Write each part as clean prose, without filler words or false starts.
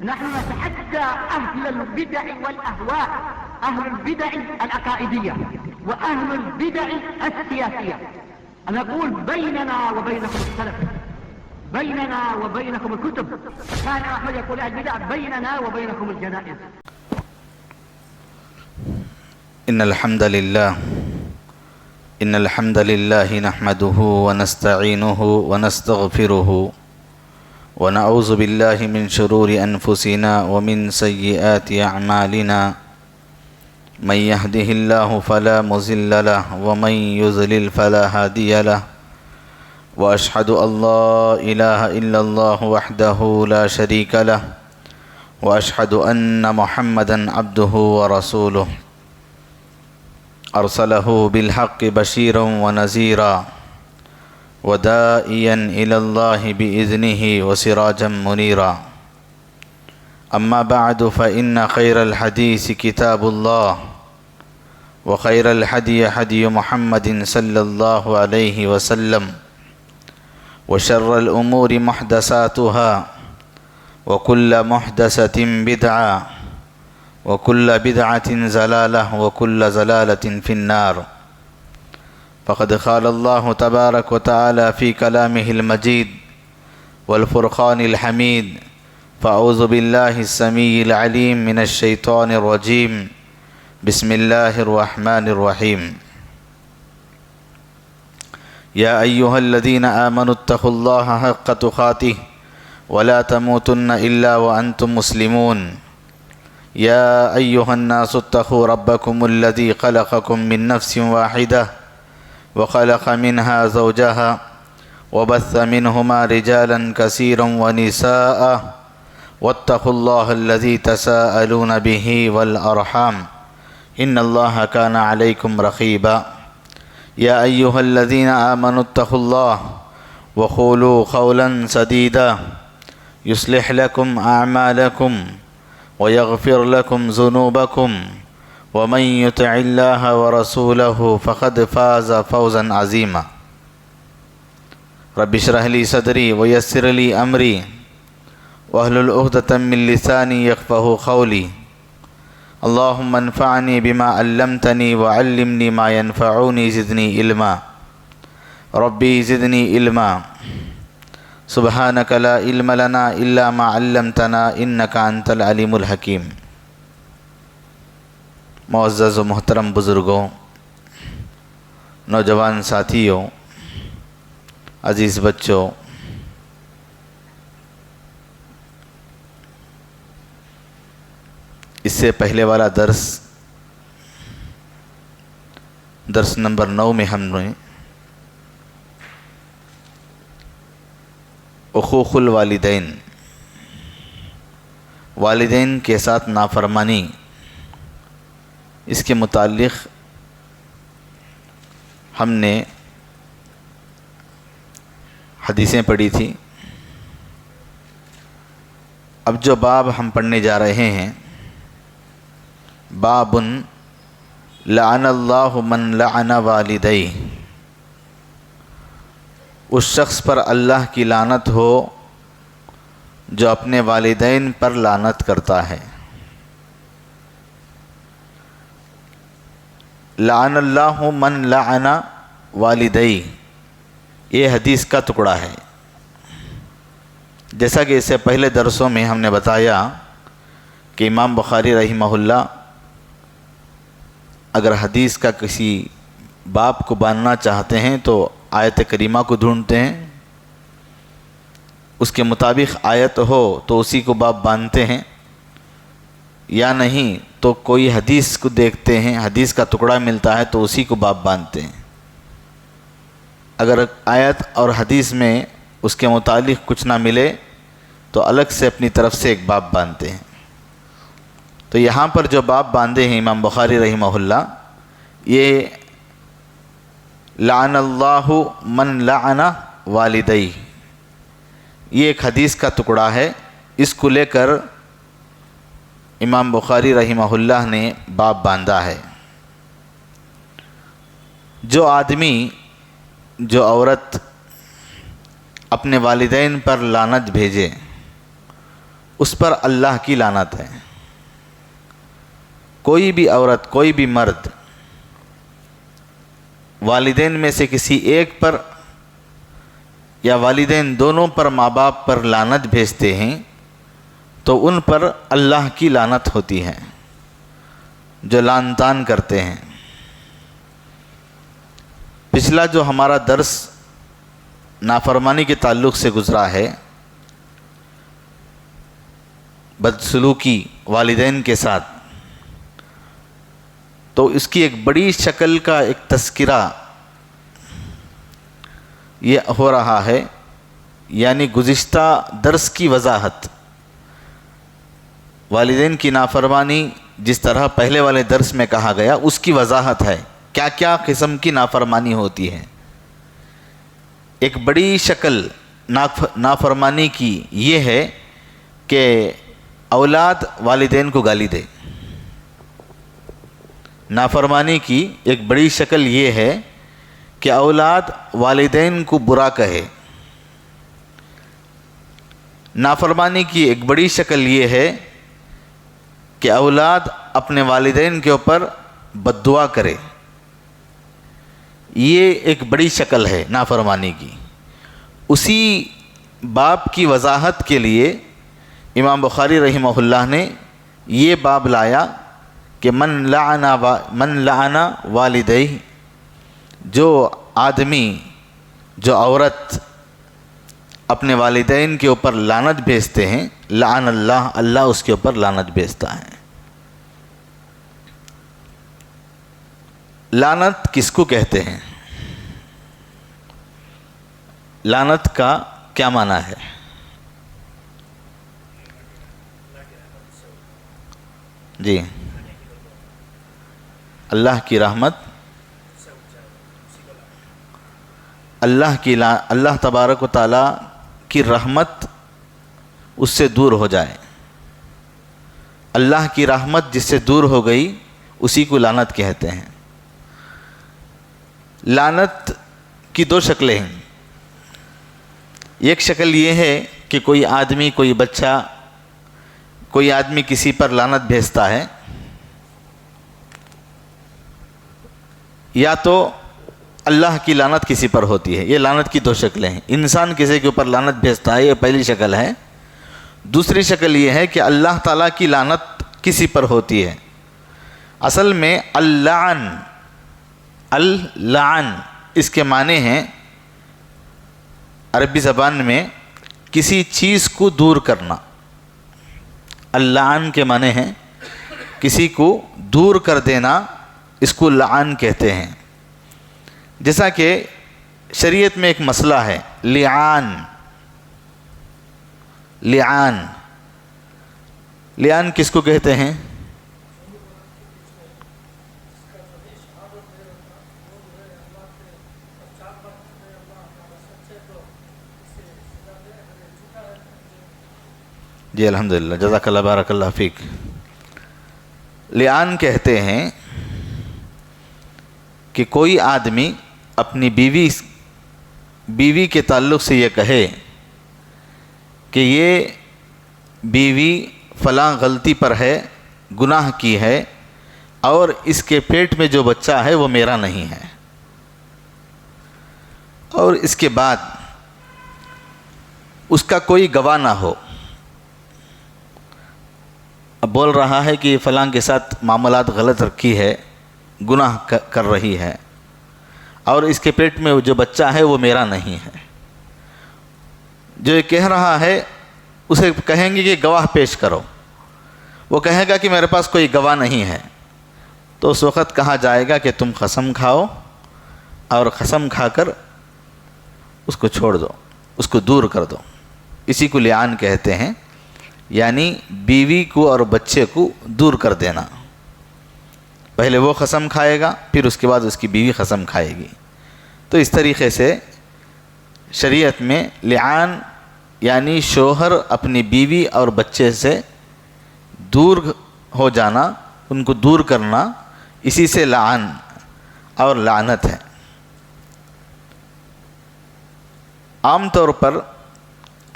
نحن نتحدى أهل البدع والأهواء، أهل البدع العقائدية وأهل البدع السياسية، أن نقول بيننا وبينكم السلف، بيننا وبينكم الكتب. كان أحمد يقول أهل البدع بيننا وبينكم الجنائز. إن الحمد لله نحمده ونستعينه ونستغفره ونعوذ بالله من شرور أنفسنا ومن سيئات أعمالنا. من يهده الله فلا مضل له ومن يضلل فلا هادي له، وأشهد أن لا إله إلا الله وحده لا شريك له، وأشهد أن محمدا عبده ورسوله أرسله بالحق بشيرا ونذيرا وداعيا إلى الله بإذنه وسراجا منيرا. أما بعد فإن خير الحديث كتاب الله، وخير الهدي هدي محمد صلى الله عليه وسلم، وشر الأمور محدثاتها، وكل محدثة بدعة، وكل بدعة ضلالة، وكل ضلالة في النار. فقد قال الله تبارك وتعالى في كلامه المجيد والفرقان الحميد: فأعوذ بالله السميع العليم من الشيطان الرجيم، بسم الله الرحمن الرحيم. يا أيها الذين آمنوا اتقوا الله حق تقاته ولا تموتن إلا وأنتم مسلمون. يا أيها الناس اتقوا ربكم الذي خلقكم من نفس واحدة وخلق منها زوجها وبث منهما رجالا كثيرا ونساء، واتقوا الله الذي تساءلون به والأرحام إن الله كان عليكم رقيبا. يا أيها الذين آمنوا اتقوا الله وقولوا قولا سديدا يصلح لكم أعمالكم ويغفر لكم ذنوبكم، ومن يطع الله ورسوله فقد فاز فوزا عظيما. رب اشرح لي صدري ويسر لي أمري واحلل عقدة من لساني يفقهوا قولي. اللهم انفعني بما علمتني وعلمني ما ينفعني زدني علما. ربي زدني علما. سبحانك لا علم لنا إلا ما علمتنا إنك أنت العليم الحكيم. معزز و محترم بزرگوں، نوجوان ساتھیوں، عزیز بچوں، اس سے پہلے والا درس نمبر 9 میں ہم نے حقوق الوالدین، والدین کے ساتھ نافرمانی، اس کے متعلق ہم نے حدیثیں پڑھی تھی. اب جو باب ہم پڑھنے جا رہے ہیں، باب لعن اللہ من لعن والدیہ، اس شخص پر اللہ کی لعنت ہو جو اپنے والدین پر لعنت کرتا ہے. لعن اللہ من لعن والدیہ، یہ حدیث کا ٹکڑا ہے. جیسا کہ اس سے پہلے درسوں میں ہم نے بتایا کہ امام بخاری رحمہ اللہ اگر حدیث کا کسی باب کو باندھنا چاہتے ہیں تو آیت کریمہ کو ڈھونڈتے ہیں، اس کے مطابق آیت ہو تو اسی کو باب باندھتے ہیں، یا نہیں تو کوئی حدیث کو دیکھتے ہیں، حدیث کا ٹکڑا ملتا ہے تو اسی کو باب باندھتے ہیں. اگر آیت اور حدیث میں اس کے متعلق کچھ نہ ملے تو الگ سے اپنی طرف سے ایک باب باندھتے ہیں. تو یہاں پر جو باب باندھے ہیں امام بخاری رحمہ اللہ، یہ لعن اللہ من لعن والدیہ، یہ ایک حدیث کا ٹکڑا ہے. اس کو لے کر امام بخاری رحمہ اللہ نے باب باندھا ہے. جو آدمی، جو عورت اپنے والدین پر لعنت بھیجے، اس پر اللہ کی لعنت ہے۔ کوئی بھی عورت، کوئی بھی مرد والدین میں سے کسی ایک پر یا والدین دونوں پر، ماں باپ پر لعنت بھیجتے ہیں تو ان پر اللہ کی لعنت ہوتی ہے، جو لعن طعن کرتے ہیں۔ پچھلا جو ہمارا درس نافرمانی کے تعلق سے گزرا ہے، بدسلوکی والدین کے ساتھ، تو اس کی ایک بڑی شکل کا ایک تذکرہ یہ ہو رہا ہے، یعنی گزشتہ درس کی وضاحت۔ والدین کی نافرمانی جس طرح پہلے والے درس میں کہا گیا، اس کی وضاحت ہے کیا کیا قسم کی نافرمانی ہوتی ہے۔ ایک بڑی شکل نافرمانی کی یہ ہے کہ اولاد والدین کو گالی دے۔ نافرمانی کی ایک بڑی شکل یہ ہے کہ اولاد والدین کو برا کہے۔ نافرمانی کی ایک بڑی شکل یہ ہے کہ اولاد اپنے والدین کے اوپر بد دعا کرے۔ یہ ایک بڑی شکل ہے نافرمانی کی۔ اسی باب کی وضاحت کے لیے امام بخاری رحمہ اللہ نے یہ باب لایا کہ من لعن والدیہ، جو آدمی، جو عورت اپنے والدین کے اوپر لعنت بھیجتے ہیں، لعن اللہ، اللہ اس کے اوپر لعنت بھیجتا ہے۔ لعنت کس کو کہتے ہیں؟ لعنت کا کیا معنی ہے؟ جی، اللہ کی رحمت، اللہ تبارک و تعالیٰ کی رحمت اس سے دور ہو جائے۔ اللہ کی رحمت جس سے دور ہو گئی اسی کو لعنت کہتے ہیں۔ لعنت کی دو شکلیں ہیں۔ ایک شکل یہ ہے کہ کوئی آدمی، کوئی بچہ، کوئی آدمی کسی پر لعنت بھیجتا ہے، یا تو اللہ کی لعنت کسی پر ہوتی ہے۔ یہ لعنت کی دو شکلیں ہیں۔ انسان کسی کے اوپر لعنت بھیجتا ہے، یہ پہلی شکل ہے۔ دوسری شکل یہ ہے کہ اللہ تعالیٰ کی لعنت کسی پر ہوتی ہے۔ اصل میں اللعن اس کے معنی ہیں عربی زبان میں کسی چیز کو دور کرنا۔ اللعن کے معنی ہیں کسی کو دور کر دینا، اس کو لعن کہتے ہیں۔ جیسا کہ شریعت میں ایک مسئلہ ہے، لعان کس کو کہتے ہیں؟ جی الحمدللہ، جزاک اللہ، بارک اللہ فیک۔ لعان کہتے ہیں کہ کوئی آدمی اپنی بیوی کے تعلق سے یہ کہے کہ یہ بیوی فلاں غلطی پر ہے، گناہ کی ہے، اور اس کے پیٹ میں جو بچہ ہے وہ میرا نہیں ہے، اور اس کے بعد اس کا کوئی گواہ نہ ہو۔ اب بول رہا ہے کہ فلاں کے ساتھ معاملات غلط رکھی ہے، گناہ کر رہی ہے، اور اس کے پیٹ میں جو بچہ ہے وہ میرا نہیں ہے۔ جو یہ کہہ رہا ہے اسے کہیں گے کہ گواہ پیش کرو، وہ کہے گا کہ میرے پاس کوئی گواہ نہیں ہے، تو اس وقت کہا جائے گا کہ تم قسم کھاؤ، اور قسم کھا کر اس کو چھوڑ دو، اس کو دور کر دو۔ اسی کو لعان کہتے ہیں، یعنی بیوی کو اور بچے کو دور کر دینا۔ پہلے وہ قسم کھائے گا، پھر اس کے بعد اس کی بیوی قسم کھائے گی۔ تو اس طریقے سے شریعت میں لعان یعنی شوہر اپنی بیوی اور بچے سے دور ہو جانا، ان کو دور کرنا، اسی سے لعان اور لعنت ہے۔ عام طور پر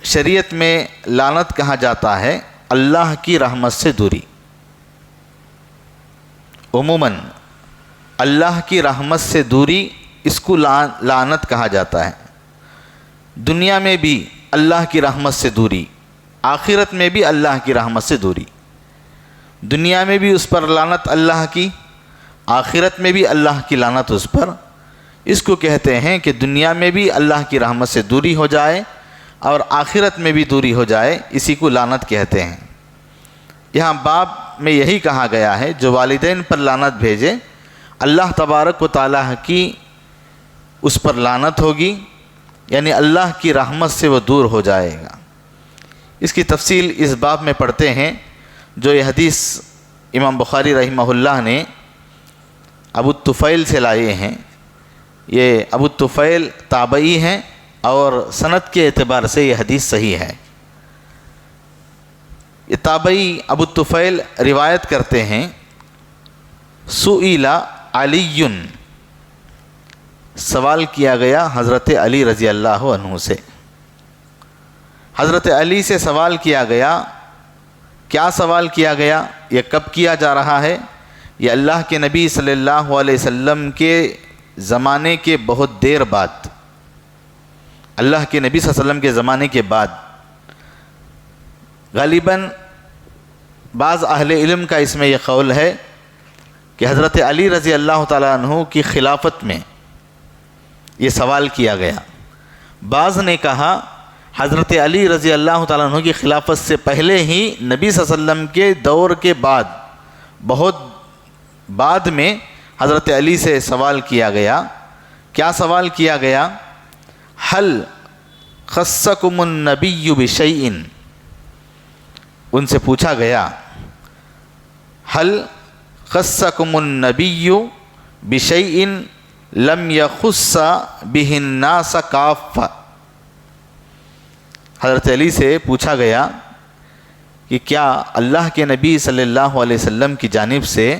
شریعت میں لعنت کہا جاتا ہے اللہ کی رحمت سے دوری. عموماً اللہ کی رحمت سے دوری اس کو لعنت کہا جاتا ہے. دنیا میں بھی اللہ کی رحمت سے دوری، آخرت میں بھی اللہ کی رحمت سے دوری. دنیا میں بھی اس پر لعنت اللہ کی، آخرت میں بھی اللہ کی لعنت اس پر. اس کو کہتے ہیں کہ دنیا میں بھی اللہ کی رحمت سے دوری ہو جائے اور آخرت میں بھی دوری ہو جائے، اسی کو لعنت کہتے ہیں. یہاں باب میں یہی کہا گیا ہے جو والدین پر لعنت بھیجے اللہ تبارک و تعالیٰ کی اس پر لعنت ہوگی، یعنی اللہ کی رحمت سے وہ دور ہو جائے گا. اس کی تفصیل اس باب میں پڑھتے ہیں. جو یہ حدیث امام بخاری رحمہ اللہ نے ابو الطفیل سے لائے ہیں، یہ ابو الطفیل تابعی ہیں اور سند کے اعتبار سے یہ حدیث صحیح ہے. یہ تابعی ابو الطفیل روایت کرتے ہیں، سئل علی، سوال کیا گیا حضرت علی رضی اللہ عنہ سے. حضرت علی سے سوال کیا گیا. کیا سوال کیا گیا؟ یہ کب کیا جا رہا ہے؟ یہ اللہ کے نبی صلی اللہ علیہ وسلم کے زمانے کے بہت دیر بعد، اللہ کے نبی صلی اللہ علیہ وسلم کے زمانے کے بعد. غالباً بعض اہل علم کا اس میں یہ قول ہے کہ حضرت علی رضی اللہ تعالیٰ عنہ کی خلافت میں یہ سوال کیا گیا. بعض نے کہا حضرت علی رضی اللہ تعالیٰ عنہ کی خلافت سے پہلے ہی نبی صلی اللہ علیہ وسلم کے دور کے بعد، بہت بعد میں حضرت علی سے سوال کیا گیا. کیا سوال کیا گیا؟ حل خصکم النبی بشیء، ان سے پوچھا گیا حل خصکم النبی بشیء لم یخص بہ الناس کافہ. حضرت علی سے پوچھا گیا کہ کیا اللہ کے نبی صلی اللہ علیہ وسلم کی جانب سے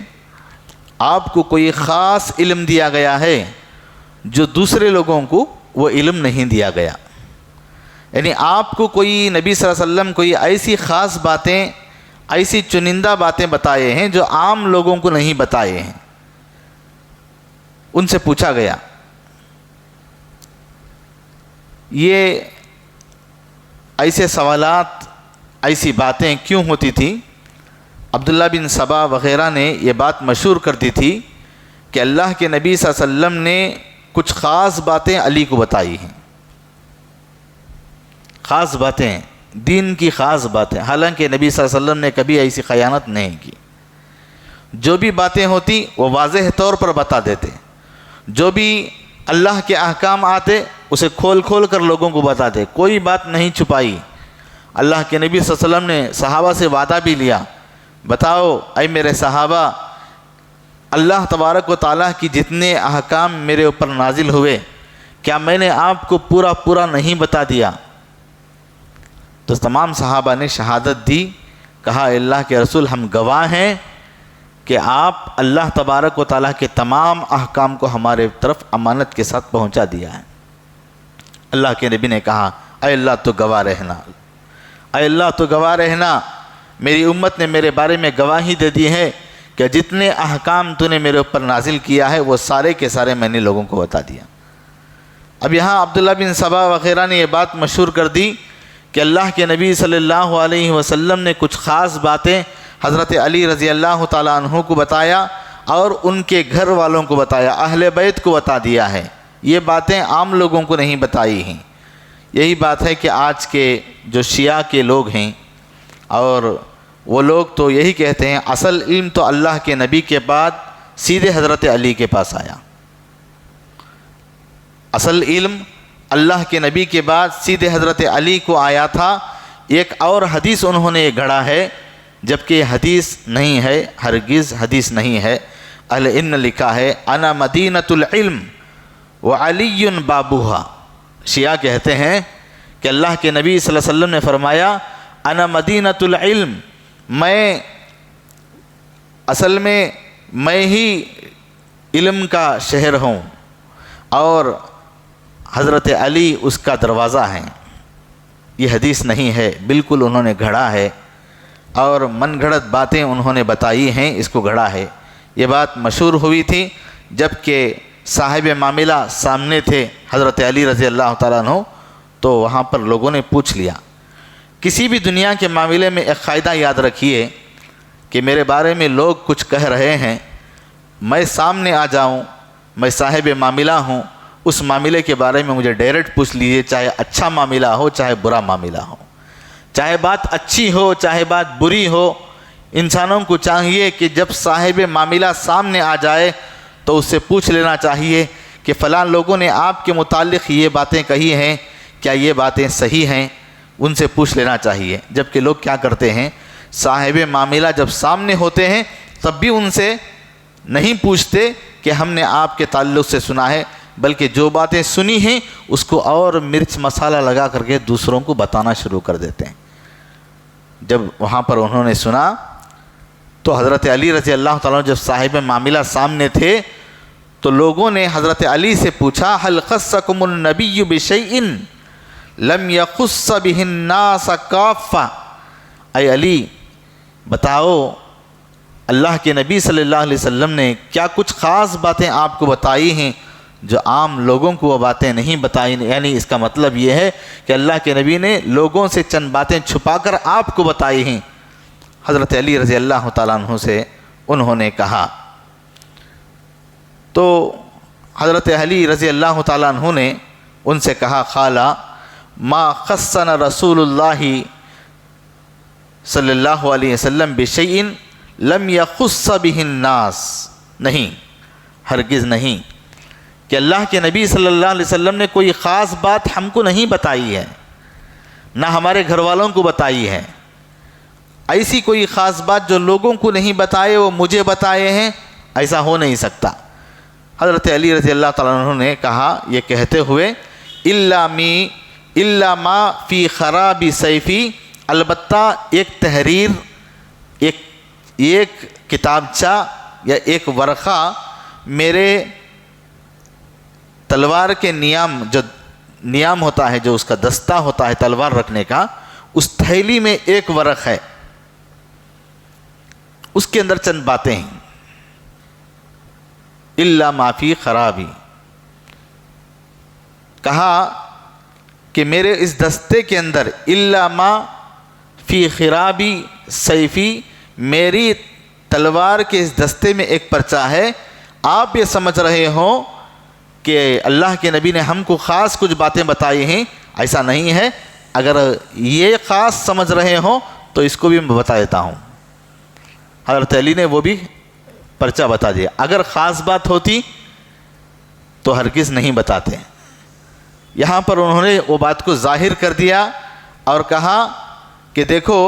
آپ کو کوئی خاص علم دیا گیا ہے جو دوسرے لوگوں کو وہ علم نہیں دیا گیا؟ یعنی آپ کو کوئی نبی صلی اللہ علیہ وسلم کوئی ایسی خاص باتیں، ایسی چنندہ باتیں بتائے ہیں جو عام لوگوں کو نہیں بتائے ہیں. ان سے پوچھا گیا. یہ ایسے سوالات، ایسی باتیں کیوں ہوتی تھی؟ عبداللہ بن سبا وغیرہ نے یہ بات مشہور کر دی تھی کہ اللہ کے نبی صلی اللہ علیہ وسلم نے کچھ خاص باتیں علی کو بتائی ہیں. خاص باتیں، دین کی خاص باتیں، حالانکہ نبی صلی اللہ علیہ وسلم نے کبھی ایسی خیانت نہیں کی. جو بھی باتیں ہوتی وہ واضح طور پر بتا دیتے. جو بھی اللہ کے احکام آتے اسے کھول کھول کر لوگوں کو بتاتے، کوئی بات نہیں چھپائی. اللہ کے نبی صلی اللہ علیہ وسلم نے صحابہ سے وعدہ بھی لیا، بتاؤ اے میرے صحابہ، اللہ تبارک و تعالیٰ کی جتنے احکام میرے اوپر نازل ہوئے کیا میں نے آپ کو پورا نہیں بتا دیا؟ تو تمام صحابہ نے شہادت دی، کہا اے اللہ کے رسول ہم گواہ ہیں کہ آپ اللہ تبارک و تعالیٰ کے تمام احکام کو ہمارے طرف امانت کے ساتھ پہنچا دیا ہے. اللہ کے نبی نے کہا اے اللہ تو گواہ رہنا، اے اللہ تو گواہ رہنا، میری امت نے میرے بارے میں گواہی دے دی ہے کہ جتنے احکام تو نے میرے اوپر نازل کیا ہے وہ سارے کے سارے میں نے لوگوں کو بتا دیا. اب یہاں عبداللہ بن سبا وغیرہ نے یہ بات مشہور کر دی کہ اللہ کے نبی صلی اللہ علیہ وسلم نے کچھ خاص باتیں حضرت علی رضی اللہ تعالیٰ عنہ کو بتایا اور ان کے گھر والوں کو بتایا، اہل بیت کو بتا دیا ہے. یہ باتیں عام لوگوں کو نہیں بتائی ہیں. یہی بات ہے کہ آج کے جو شیعہ کے لوگ ہیں اور وہ لوگ تو یہی کہتے ہیں اصل علم تو اللہ کے نبی کے بعد سیدھے حضرت علی کے پاس آیا. اصل علم اللہ کے نبی کے بعد سیدھے حضرت علی کو آیا تھا. ایک اور حدیث انہوں نے گھڑا ہے جبکہ یہ حدیث نہیں ہے، ہرگز حدیث نہیں ہے. اہل علم نے لکھا ہے انا مدینۃ العلم وعلی بابوہا. شیعہ کہتے ہیں کہ اللہ کے نبی صلی اللہ علیہ وسلم نے فرمایا انا مدینۃ العلم، میں اصل میں ہی علم کا شہر ہوں اور حضرت علی اس کا دروازہ ہے. یہ حدیث نہیں ہے، بالکل انہوں نے گھڑا ہے. اور من گھڑت باتیں انہوں نے بتائی ہیں، اس کو گھڑا ہے۔ یہ بات مشہور ہوئی تھی جب کہ صاحب معاملہ سامنے تھے حضرت علی رضی اللہ تعالیٰ عنہ، تو وہاں پر لوگوں نے پوچھ لیا۔ کسی بھی دنیا کے معاملے میں ایک قاعدہ یاد رکھیے کہ میرے بارے میں لوگ کچھ کہہ رہے ہیں، میں سامنے آ جاؤں، میں صاحب معاملہ ہوں، اس معاملے کے بارے میں مجھے ڈائریکٹ پوچھ لیجیے، چاہے اچھا معاملہ ہو چاہے برا معاملہ ہو، چاہے بات اچھی ہو چاہے بات بری ہو۔ انسانوں کو چاہیے کہ جب صاحب معاملہ سامنے آ جائے تو اس سے پوچھ لینا چاہیے کہ فلاں لوگوں نے آپ کے متعلق یہ باتیں کہی ہیں، کیا یہ باتیں صحیح ہیں؟ ان سے پوچھ لینا چاہیے۔ جبکہ لوگ کیا کرتے ہیں، صاحب معاملہ جب سامنے ہوتے ہیں تب بھی ان سے نہیں پوچھتے کہ ہم نے آپ کے تعلق سے سنا ہے، بلکہ جو باتیں سنی ہیں اس کو اور مرچ مسالہ لگا کر کے دوسروں کو بتانا شروع کر دیتے ہیں۔ جب وہاں پر انہوں نے سنا تو حضرت علی رضی اللہ تعالیٰ جب صاحب معاملہ سامنے تھے تو لوگوں نے حضرت علی سے پوچھا، هل خصکم النبی بشیء لم یخص بہ الناس کافہ، اے علی بتاؤ اللہ کے نبی صلی اللہ علیہ وسلم نے کیا کچھ خاص باتیں آپ کو بتائی ہیں جو عام لوگوں کو وہ باتیں نہیں بتائی؟ یعنی اس کا مطلب یہ ہے کہ اللہ کے نبی نے لوگوں سے چند باتیں چھپا کر آپ کو بتائی ہیں۔ حضرت علی رضی اللہ تعالیٰ عنہ سے انہوں نے کہا، تو حضرت علی رضی اللہ تعالیٰ عنہ نے ان سے کہا، خالہ ما خصنا رسول اللہ صلی اللہ علیہ وسلم بشیء لم یخص بہ الناس، نہیں، ہرگز نہیں، کہ اللہ کے نبی صلی اللہ علیہ وسلم نے کوئی خاص بات ہم کو نہیں بتائی ہے، نہ ہمارے گھر والوں کو بتائی ہے۔ ایسی کوئی خاص بات جو لوگوں کو نہیں بتائے وہ مجھے بتائے ہیں، ایسا ہو نہیں سکتا۔ حضرت علی رضی اللہ تعالیٰ عنہ نے کہا یہ کہتے ہوئے، الا ما فی خراب سیفی، البتہ ایک تحریر، ایک کتابچہ یا ایک ورقہ میرے تلوار کے نیام ہوتا ہے، جو اس کا دستہ ہوتا ہے تلوار رکھنے کا، اس تھیلی میں ایک ورق ہے، اس کے اندر چند باتیں ہیں۔ الا ما فی خرابی، کہا کہ میرے اس دستے کے اندر، الا ما فی خرابی سیفی، میری تلوار کے اس دستے میں ایک پرچہ ہے۔ آپ یہ سمجھ رہے ہوں کہ اللہ کے نبی نے ہم کو خاص کچھ باتیں بتائی ہیں، ایسا نہیں ہے۔ اگر یہ خاص سمجھ رہے ہوں تو اس کو بھی میں بتا دیتا ہوں۔ حضرت علی نے وہ بھی پرچہ بتا دیا۔ اگر خاص بات ہوتی تو ہرگز نہیں بتاتے۔ یہاں پر انہوں نے وہ بات کو ظاہر کر دیا اور کہا کہ دیکھو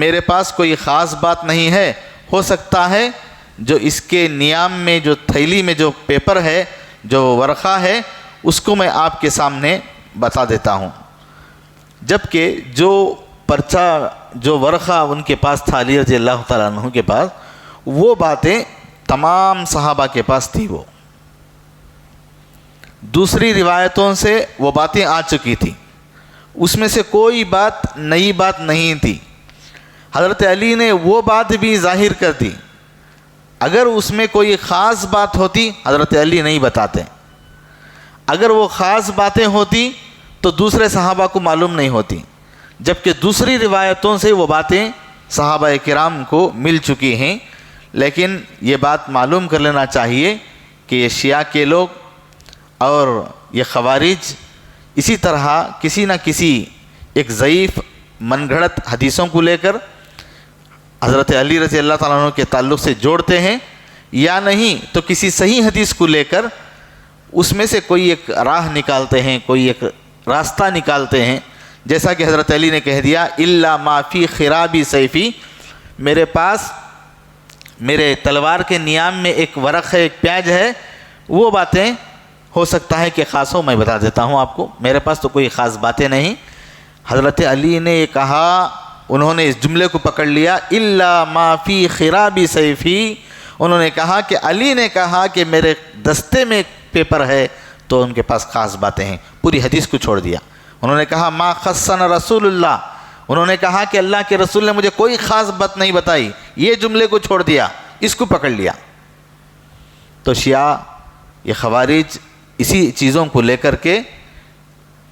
میرے پاس کوئی خاص بات نہیں ہے، ہو سکتا ہے جو اس کے نیام میں، جو تھیلی میں جو پیپر ہے، جو ورقہ ہے، اس کو میں آپ کے سامنے بتا دیتا ہوں۔ جبکہ جو پرچہ، جو ورقہ ان کے پاس تھا علی رضی اللہ تعالیٰ عنہ کے پاس، وہ باتیں تمام صحابہ کے پاس تھی۔ وہ دوسری روایتوں سے وہ باتیں آ چکی تھی، اس میں سے کوئی بات نئی بات نہیں تھی۔ حضرت علی نے وہ بات بھی ظاہر کر دی۔ اگر اس میں کوئی خاص بات ہوتی حضرت علی نہیں بتاتے، اگر وہ خاص باتیں ہوتی تو دوسرے صحابہ کو معلوم نہیں ہوتی، جبکہ دوسری روایتوں سے وہ باتیں صحابہ کرام کو مل چکی ہیں۔ لیکن یہ بات معلوم کر لینا چاہیے کہ یہ شیعہ کے لوگ اور یہ خوارج اسی طرح کسی نہ کسی ایک ضعیف من گھڑت حدیثوں کو لے کر حضرت علی رضی اللہ تعالیٰ عنہ کے تعلق سے جوڑتے ہیں، یا نہیں تو کسی صحیح حدیث کو لے کر اس میں سے کوئی ایک راہ نکالتے ہیں، کوئی ایک راستہ نکالتے ہیں۔ جیسا کہ حضرت علی نے کہہ دیا، الا ما فی خرابی سیفی، میرے پاس میرے تلوار کے نیام میں ایک ورق ہے، ایک پیاج ہے، وہ باتیں ہو سکتا ہے کہ خاص ہو، میں بتا دیتا ہوں آپ کو، میرے پاس تو کوئی خاص باتیں نہیں۔ حضرت علی نے یہ کہا، انہوں نے اس جملے کو پکڑ لیا، الا ما فی خرابی سیفی، انہوں نے کہا کہ علی نے کہا کہ میرے دستے میں ایک پیپر ہے تو ان کے پاس خاص باتیں ہیں، پوری حدیث کو چھوڑ دیا۔ انہوں نے کہا ما خصنا رسول اللہ، انہوں نے کہا کہ اللہ کے رسول نے مجھے کوئی خاص بات نہیں بتائی، یہ جملے کو چھوڑ دیا، اس کو پکڑ لیا۔ تو شیعہ یہ خوارج اسی چیزوں کو لے کر کے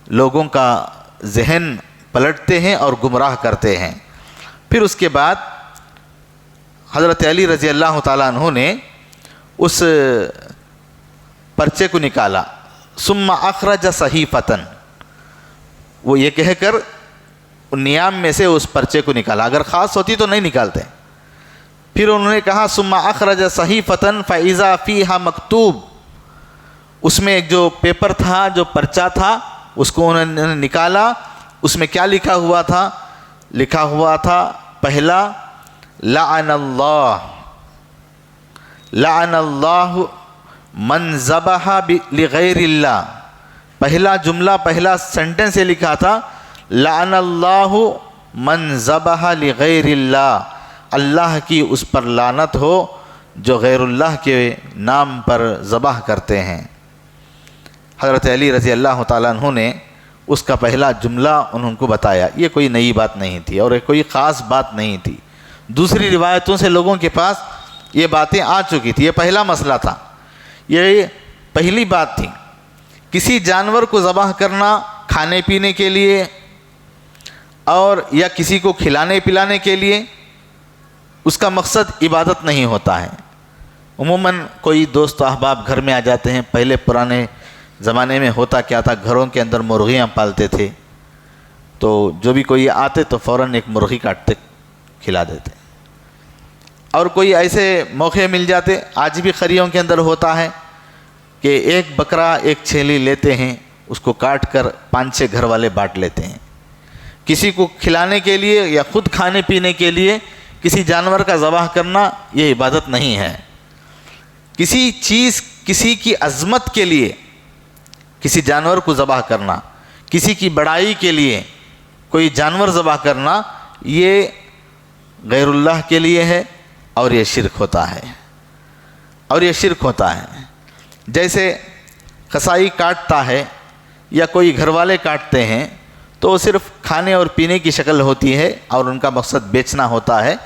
لوگوں کا ذہن پلٹتے ہیں اور گمراہ کرتے ہیں۔ پھر اس کے بعد حضرت علی رضی اللہ تعالیٰ عنہ نے اس پرچے کو نکالا، ثم اخرج صحیفتن، وہ یہ کہہ کر نیام میں سے اس پرچے کو نکالا، اگر خاص ہوتی تو نہیں نکالتے۔ پھر انہوں نے کہا ثم اخرج صحیفتن فاذا فیہا مکتوب، اس میں ایک جو پیپر تھا، جو پرچہ تھا، اس کو انہوں نے نکالا، اس میں کیا لکھا ہوا تھا؟ لکھا ہوا تھا پہلا لعن اللہ من ذبح لغیر اللہ، پہلا جملہ، پہلا سینٹنس یہ لکھا تھا لعن اللہ من ذبح لغیر اللہ، اللہ کی اس پر لعنت ہو جو غیر اللہ کے نام پر ذبح کرتے ہیں۔ حضرت علی رضی اللہ تعالیٰ عنہ نے اس کا پہلا جملہ انہوں کو بتایا۔ یہ کوئی نئی بات نہیں تھی اور کوئی خاص بات نہیں تھی، دوسری روایتوں سے لوگوں کے پاس یہ باتیں آ چکی تھی، یہ پہلا مسئلہ تھا، یہ پہلی بات تھی۔ کسی جانور کو ذبح کرنا کھانے پینے کے لیے اور یا کسی کو کھلانے پلانے کے لیے، اس کا مقصد عبادت نہیں ہوتا ہے۔ عموماً کوئی دوست و احباب گھر میں آ جاتے ہیں، پہلے پرانے زمانے میں ہوتا کیا تھا، گھروں کے اندر مرغیاں پالتے تھے، تو جو بھی کوئی آتے تو فوراً ایک مرغی کاٹتے کھلا دیتے، اور کوئی ایسے موقع مل جاتے، آج بھی خریوں کے اندر ہوتا ہے کہ ایک بکرا ایک چھیلی لیتے ہیں، اس کو کاٹ کر 5-6 گھر والے بانٹ لیتے ہیں۔ کسی کو کھلانے کے لیے یا خود کھانے پینے کے لیے کسی جانور کا ذبح کرنا یہ عبادت نہیں ہے۔ کسی چیز، کسی کی عظمت کے لیے کسی جانور کو ذبح کرنا، کسی کی بڑائی کے لیے کوئی جانور ذبح کرنا، یہ غیر اللہ کے لیے ہے اور یہ شرک ہوتا ہے، اور یہ شرک ہوتا ہے۔ جیسے قصائی کاٹتا ہے یا کوئی گھر والے کاٹتے ہیں تو صرف کھانے اور پینے کی شکل ہوتی ہے اور ان کا مقصد بیچنا ہوتا ہے۔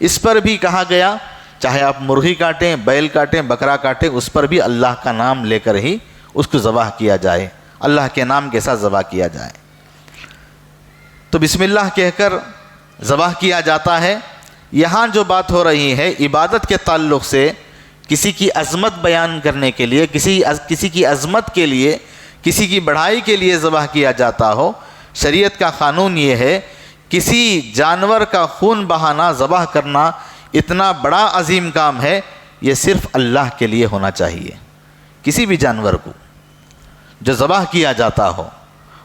اس پر بھی کہا گیا چاہے آپ مرغی کاٹیں، بیل کاٹیں، بکرا کاٹیں، اس پر بھی اللہ کا نام لے کر ہی اس کو ذبح کیا جائے، اللہ کے نام کے ساتھ ذبح کیا جائے۔ تو بسم اللہ کہہ کر ذبح کیا جاتا ہے۔ یہاں جو بات ہو رہی ہے عبادت کے تعلق سے، کسی کی عظمت بیان کرنے کے لیے، کسی کی عظمت کے لیے، کسی کی بڑائی کے لیے ذبح کیا جاتا ہو، شریعت کا قانون یہ ہے کسی جانور کا خون بہانا، ذبح کرنا اتنا بڑا عظیم کام ہے، یہ صرف اللہ کے لیے ہونا چاہیے۔ کسی بھی جانور کو جو ذبح کیا جاتا ہو،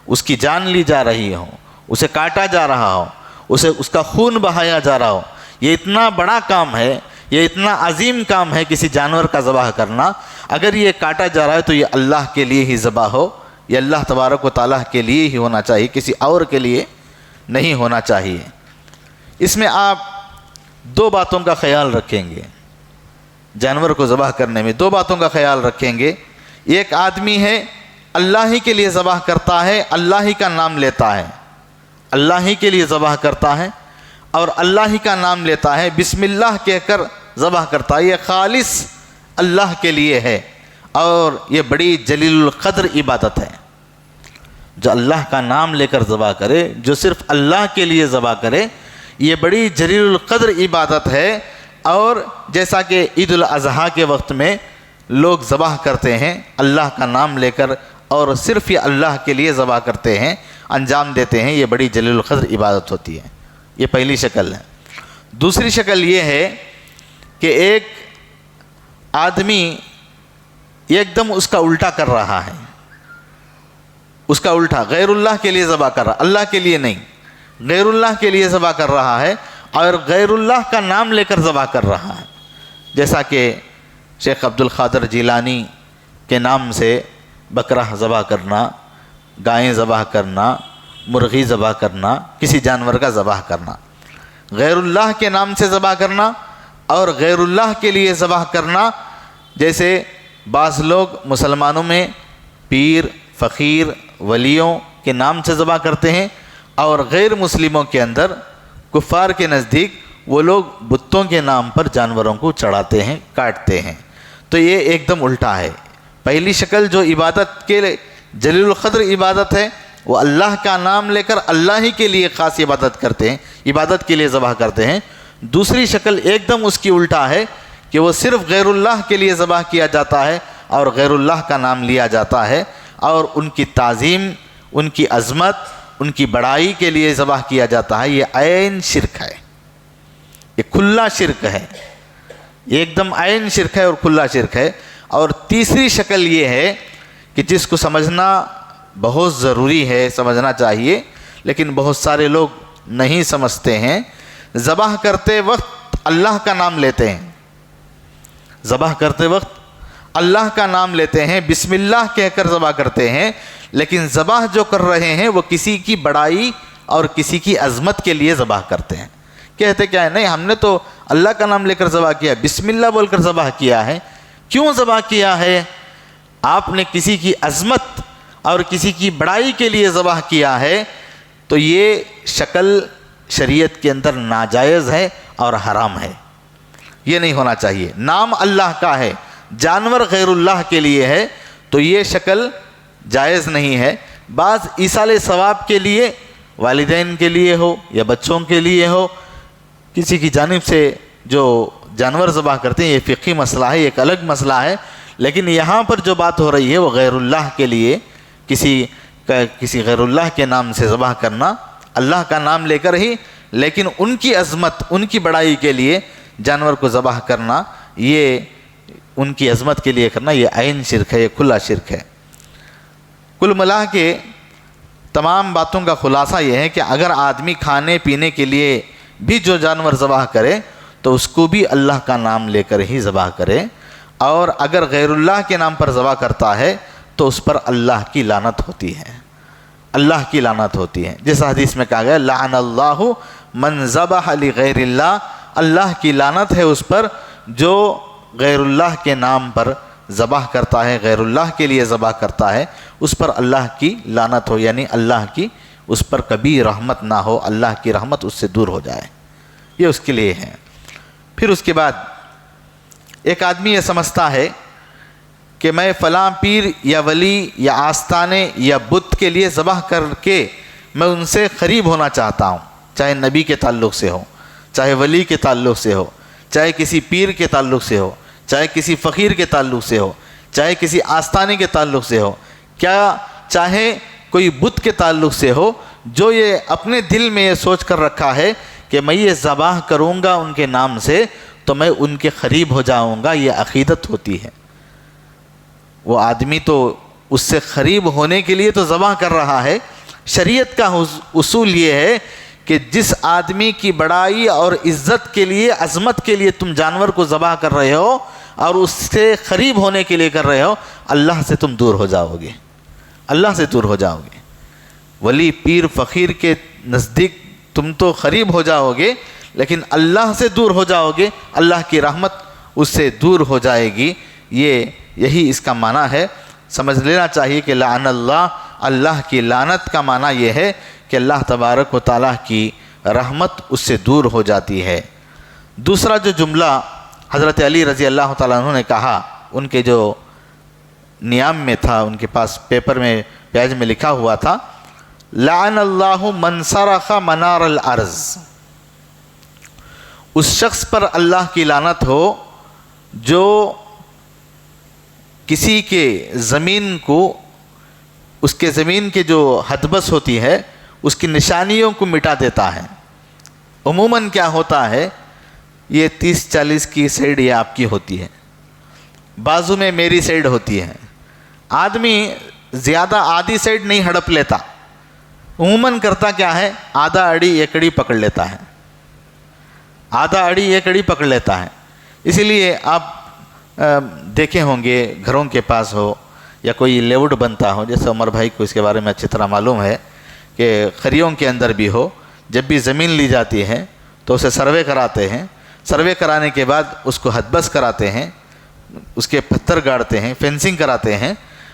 اس کی جان لی جا رہی ہو، اسے کاٹا جا رہا ہو، اس کا خون بہایا جا رہا ہو، یہ اتنا بڑا کام ہے، یہ اتنا عظیم کام ہے کسی جانور کا ذبح کرنا۔ اگر یہ کاٹا جا رہا ہے تو یہ اللہ کے لیے ہی ذبح ہو، یہ اللہ تبارک و تعالیٰ کے لیے ہی ہونا چاہیے، کسی اور کے لیے نہیں ہونا چاہیے۔ اس میں آپ 2 باتوں کا خیال رکھیں گے، جانور کو ذبح کرنے میں 2 باتوں کا خیال رکھیں گے۔ ایک آدمی ہے اللہ ہی کے لیے ذبح کرتا ہے، اللہ ہی کا نام لیتا ہے، اللہ ہی کے لیے ذبح کرتا ہے اور اللہ ہی کا نام لیتا ہے، بسم اللہ کہہ کر ذبح کرتا ہے، یہ خالص اللہ کے لیے ہے اور یہ بڑی جلیل القدر عبادت ہے۔ جو اللہ کا نام لے کر ذبح کرے، جو صرف اللہ کے لیے ذبح کرے، یہ بڑی جلیل القدر عبادت ہے۔ اور جیسا کہ عید الاضحیٰ کے وقت میں لوگ ذبح کرتے ہیں اللہ کا نام لے کر اور صرف یہ اللہ کے لیے ذبح کرتے ہیں، انجام دیتے ہیں، یہ بڑی جلیل القدر عبادت ہوتی ہے۔ یہ پہلی شکل ہے۔ دوسری شکل یہ ہے کہ ایک آدمی ایک دم اس کا الٹا کر رہا ہے، اس کا الٹا غیر اللہ کے لیے ذبح کر رہا، اللہ کے لیے نہیں، غیر اللہ کے لیے ذبح کر رہا ہے اور غیر اللہ کا نام لے کر ذبح کر رہا ہے۔ جیسا کہ شیخ عبد القادر جیلانی کے نام سے بکرا ذبح کرنا، گائیں ذبح کرنا، مرغی ذبح کرنا، کسی جانور کا ذبح کرنا، غیر اللہ کے نام سے ذبح کرنا اور غیر اللہ کے لیے ذبح کرنا۔ جیسے بعض لوگ مسلمانوں میں پیر، فقیر، ولیوں کے نام سے ذبح کرتے ہیں، اور غیر مسلموں کے اندر کفار کے نزدیک وہ لوگ بتوں کے نام پر جانوروں کو چڑھاتے ہیں، کاٹتے ہیں۔ تو یہ ایک دم الٹا ہے۔ پہلی شکل جو عبادت کے جلیل القدر عبادت ہے، وہ اللہ کا نام لے کر اللہ ہی کے لیے خاص عبادت کرتے ہیں، عبادت کے لیے ذبح کرتے ہیں۔ دوسری شکل ایک دم اس کی الٹا ہے کہ وہ صرف غیر اللہ کے لیے ذبح کیا جاتا ہے اور غیر اللہ کا نام لیا جاتا ہے، اور ان کی تعظیم، ان کی عظمت، ان کی بڑائی کے لیے ذبح کیا جاتا ہے۔ یہ عین شرک ہے، یہ کھلا شرک ہے، ایک دم عین شرک ہے اور کھلا شرک ہے۔ اور تیسری شکل یہ ہے کہ جس کو سمجھنا بہت ضروری ہے، سمجھنا چاہیے، لیکن بہت سارے لوگ نہیں سمجھتے ہیں۔ ذبح کرتے وقت اللہ کا نام لیتے ہیں، ذبح کرتے وقت اللہ کا نام لیتے ہیں، بسم اللہ کہہ کر ذبح کرتے ہیں، لیکن ذبح جو کر رہے ہیں وہ کسی کی بڑائی اور کسی کی عظمت کے لیے ذبح کرتے ہیں۔ کہتے کیا ہے؟ نہیں، ہم نے تو اللہ کا نام لے کر ذبح کیا، بسم اللہ بول کر ذبح کیا ہے۔ کیوں ذبح کیا ہے؟ آپ نے کسی کی عظمت اور کسی کی بڑائی کے لیے ذبح کیا ہے، تو یہ شکل شریعت کے اندر ناجائز ہے اور حرام ہے، یہ نہیں ہونا چاہیے۔ نام اللہ کا ہے، جانور غیر اللہ کے لیے ہے، تو یہ شکل جائز نہیں ہے۔ بعض ایصال ثواب کے لیے، والدین کے لیے ہو یا بچوں کے لیے ہو، کسی کی جانب سے جو جانور ذبح کرتے ہیں، یہ فقہی مسئلہ ہے، ایک الگ مسئلہ ہے۔ لیکن یہاں پر جو بات ہو رہی ہے وہ غیر اللہ کے لیے کسی غیر اللہ کے نام سے ذبح کرنا، اللہ کا نام لے کر ہی، لیکن ان کی عظمت، ان کی بڑائی کے لیے جانور کو ذبح کرنا، یہ ان کی عظمت کے لیے کرنا، یہ عین شرک ہے، یہ کھلا شرک ہے۔ کل ملا کے تمام باتوں کا خلاصہ یہ ہے کہ اگر آدمی کھانے پینے کے لیے بھی جو جانور ذبح کرے تو اس کو بھی اللہ کا نام لے کر ہی ذبح کرے، اور اگر غیر اللہ کے نام پر ذبح کرتا ہے تو اس پر اللہ کی لعنت ہوتی ہے، اللہ کی لعنت ہوتی ہے۔ جس حدیث میں کہا گیا لعن اللہ من ذبح لغیر اللہ، اللہ کی لعنت ہے اس پر جو غیر اللہ کے نام پر ذبح کرتا ہے، غیر اللہ کے لیے ذبح کرتا ہے، اس پر اللہ کی لعنت ہو، یعنی اللہ کی اس پر کبھی رحمت نہ ہو، اللہ کی رحمت اس سے دور ہو جائے، یہ اس کے لیے ہے۔ پھر اس کے بعد ایک آدمی یہ سمجھتا ہے کہ میں فلاں پیر یا ولی یا آستانے یا بت کے لیے ذبح کر کے میں ان سے قریب ہونا چاہتا ہوں، چاہے نبی کے تعلق سے ہو، چاہے ولی کے تعلق سے ہو، چاہے کسی پیر کے تعلق سے ہو، چاہے کسی فقیر کے تعلق سے ہو، چاہے کسی آستانے کے تعلق سے ہو، کیا چاہے کوئی بت کے تعلق سے ہو، جو یہ اپنے دل میں یہ سوچ کر رکھا ہے کہ میں یہ ذبح کروں گا ان کے نام سے تو میں ان کے قریب ہو جاؤں گا، یہ عقیدت ہوتی ہے۔ وہ آدمی تو اس سے قریب ہونے کے لیے تو ذبح کر رہا ہے۔ شریعت کا اصول یہ ہے کہ جس آدمی کی بڑائی اور عزت کے لیے، عظمت کے لیے تم جانور کو ذبح کر رہے ہو اور اس سے قریب ہونے کے لیے کر رہے ہو، اللہ سے تم دور ہو جاؤ گے، اللہ سے دور ہو جاؤ گے۔ ولی پیر فقیر کے نزدیک تم تو قریب ہو جاؤ گے، لیکن اللہ سے دور ہو جاؤ گے، اللہ کی رحمت اس سے دور ہو جائے گی۔ یہی اس کا معنی ہے۔ سمجھ لینا چاہیے کہ لعن اللہ، اللہ کی لعنت کا معنی یہ ہے کہ اللہ تبارک و تعالیٰ کی رحمت اس سے دور ہو جاتی ہے۔ دوسرا جو جملہ حضرت علی رضی اللہ تعالیٰ عنہ نے کہا، ان کے جو نیام میں تھا، ان کے پاس پیپر میں پیج میں لکھا ہوا تھا، لعن اللہ من سرق منار الارض، اس شخص پر اللہ کی لعنت ہو جو کسی کے زمین کو، اس کے زمین کے جو حد بس ہوتی ہے اس کی نشانیوں کو مٹا دیتا ہے۔ عموماً کیا ہوتا ہے، یہ 30-40 کی سائڈ یہ آپ کی ہوتی ہے، بازو میں میری سائڈ ہوتی ہے، آدمی زیادہ آدھی سائڈ نہیں ہڑپ لیتا، عموماً کرتا کیا ہے، آدھا اڑی ایک اڑی پکڑ لیتا ہے، آدھا اڑی ایک اڑی پکڑ لیتا ہے۔ اسی لیے آپ دیکھے ہوں گے گھروں کے پاس ہو یا کوئی لیوڈ بنتا ہو، جیسے عمر بھائی کو اس کے بارے میں اچھی طرح معلوم ہے کہ خریوں کے اندر بھی ہو، جب بھی زمین لی جاتی ہے تو اسے سروے کراتے ہیں، سروے کرانے کے بعد اس کو حد بس کراتے ہیں، اس کے پتھر گاڑتے ہیں، فینسنگ کراتے ہیں،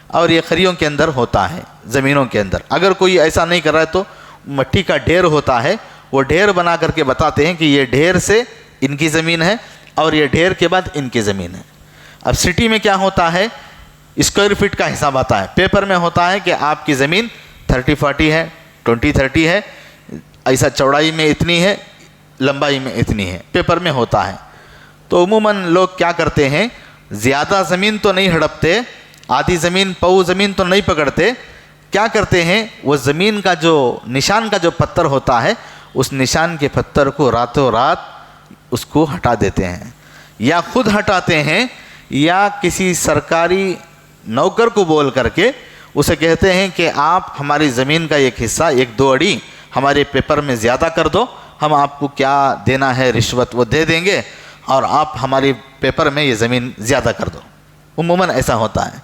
اور یہ خریوں کے اندر ہوتا ہے، زمینوں کے اندر۔ اگر کوئی ایسا نہیں کر رہا ہے تو مٹی کا ڈھیر ہوتا ہے، وہ ڈھیر بنا کر کے بتاتے ہیں کہ یہ ڈھیر سے ان کی زمین ہے اور یہ ڈھیر کے بعد ان کی زمین ہے۔ اب سٹی میں کیا ہوتا ہے، اسکوائر فٹ کا حساب آتا ہے، پیپر میں ہوتا ہے کہ آپ کی زمین 30-40 ہے، 20-30 ہے، ایسا چوڑائی میں اتنی ہے، لمبائی میں اتنی ہے، پیپر میں ہوتا ہے۔ تو عموماً لوگ کیا کرتے ہیں، زیادہ زمین تو نہیں ہڑپتے، آدھی زمین پو زمین تو نہیں پکڑتے، کیا کرتے ہیں، وہ زمین کا جو نشان کا جو پتھر ہوتا ہے، اس نشان کے پتھر کو راتوں رات اس کو ہٹا دیتے ہیں، یا خود ہٹاتے ہیں، یا کسی سرکاری نوکر کو بول کر کے اسے کہتے ہیں کہ آپ ہماری زمین کا ایک حصہ 1-2 اڑی ہمارے پیپر میں زیادہ کر دو، ہم آپ کو کیا دینا ہے رشوت وہ دے دیں گے، اور آپ ہماری پیپر میں یہ زمین زیادہ کر دو۔ عموماً ایسا ہوتا ہے۔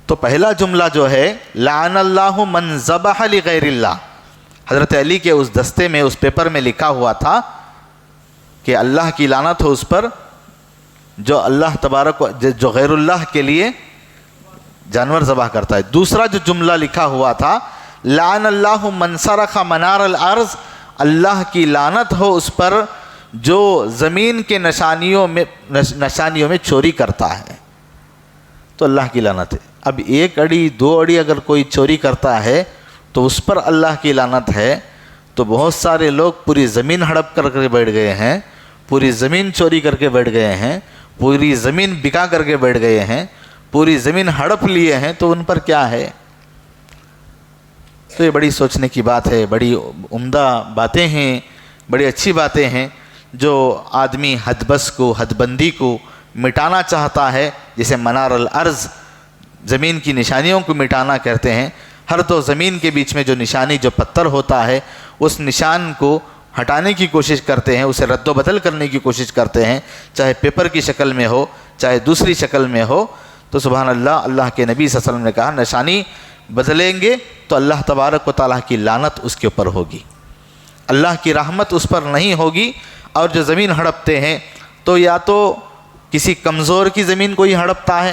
تو پہلا جملہ جو ہے لعن اللہ من ذبح لغیر اللہ، حضرت علی کے اس دستے میں اس پیپر میں لکھا ہوا تھا کہ اللہ کی لعنت ہو اس پر جو اللہ تبارک جو غیر اللہ کے لیے جانور ذبح کرتا ہے۔ دوسرا جو جملہ لکھا ہوا تھا لعن اللہ من سرق منار الارض، اللہ کی لعنت ہو اس پر جو زمین کے نشانیوں میں چوری کرتا ہے، تو اللہ کی لعنت ہے۔ اب 1 اڑی 2 اڑی اگر کوئی چوری کرتا ہے تو اس پر اللہ کی لعنت ہے، تو بہت سارے لوگ پوری زمین ہڑپ کر کے بیٹھ گئے ہیں، پوری زمین چوری کر کے بیٹھ گئے ہیں، پوری زمین بکا کر کے بیٹھ گئے ہیں، پوری زمین ہڑپ لیے ہیں، تو ان پر کیا ہے؟ تو یہ بڑی سوچنے کی بات ہے، بڑی عمدہ باتیں ہیں، بڑی اچھی باتیں ہیں، جو آدمی حد بس کو، حد بندی کو مٹانا چاہتا ہے، جسے منار الارض زمین کی نشانیوں کو مٹانا کہتے ہیں۔ ہر 2 زمین کے بیچ میں جو نشانی جو پتھر ہوتا ہے، اس نشان کو ہٹانے کی کوشش کرتے ہیں، اسے رد و بدل کرنے کی کوشش کرتے ہیں، چاہے پیپر کی شکل میں ہو، چاہے دوسری شکل میں ہو۔ تو سبحان اللہ، اللہ کے نبی صلی اللہ علیہ وسلم نے کہا نشانی بدلیں گے تو اللہ تبارک و تعالیٰ کی لعنت اس کے اوپر ہوگی، اللہ کی رحمت اس پر نہیں ہوگی۔ اور جو زمین ہڑپتے ہیں تو یا تو کسی کمزور کی زمین کوئی ہڑپتا ہے،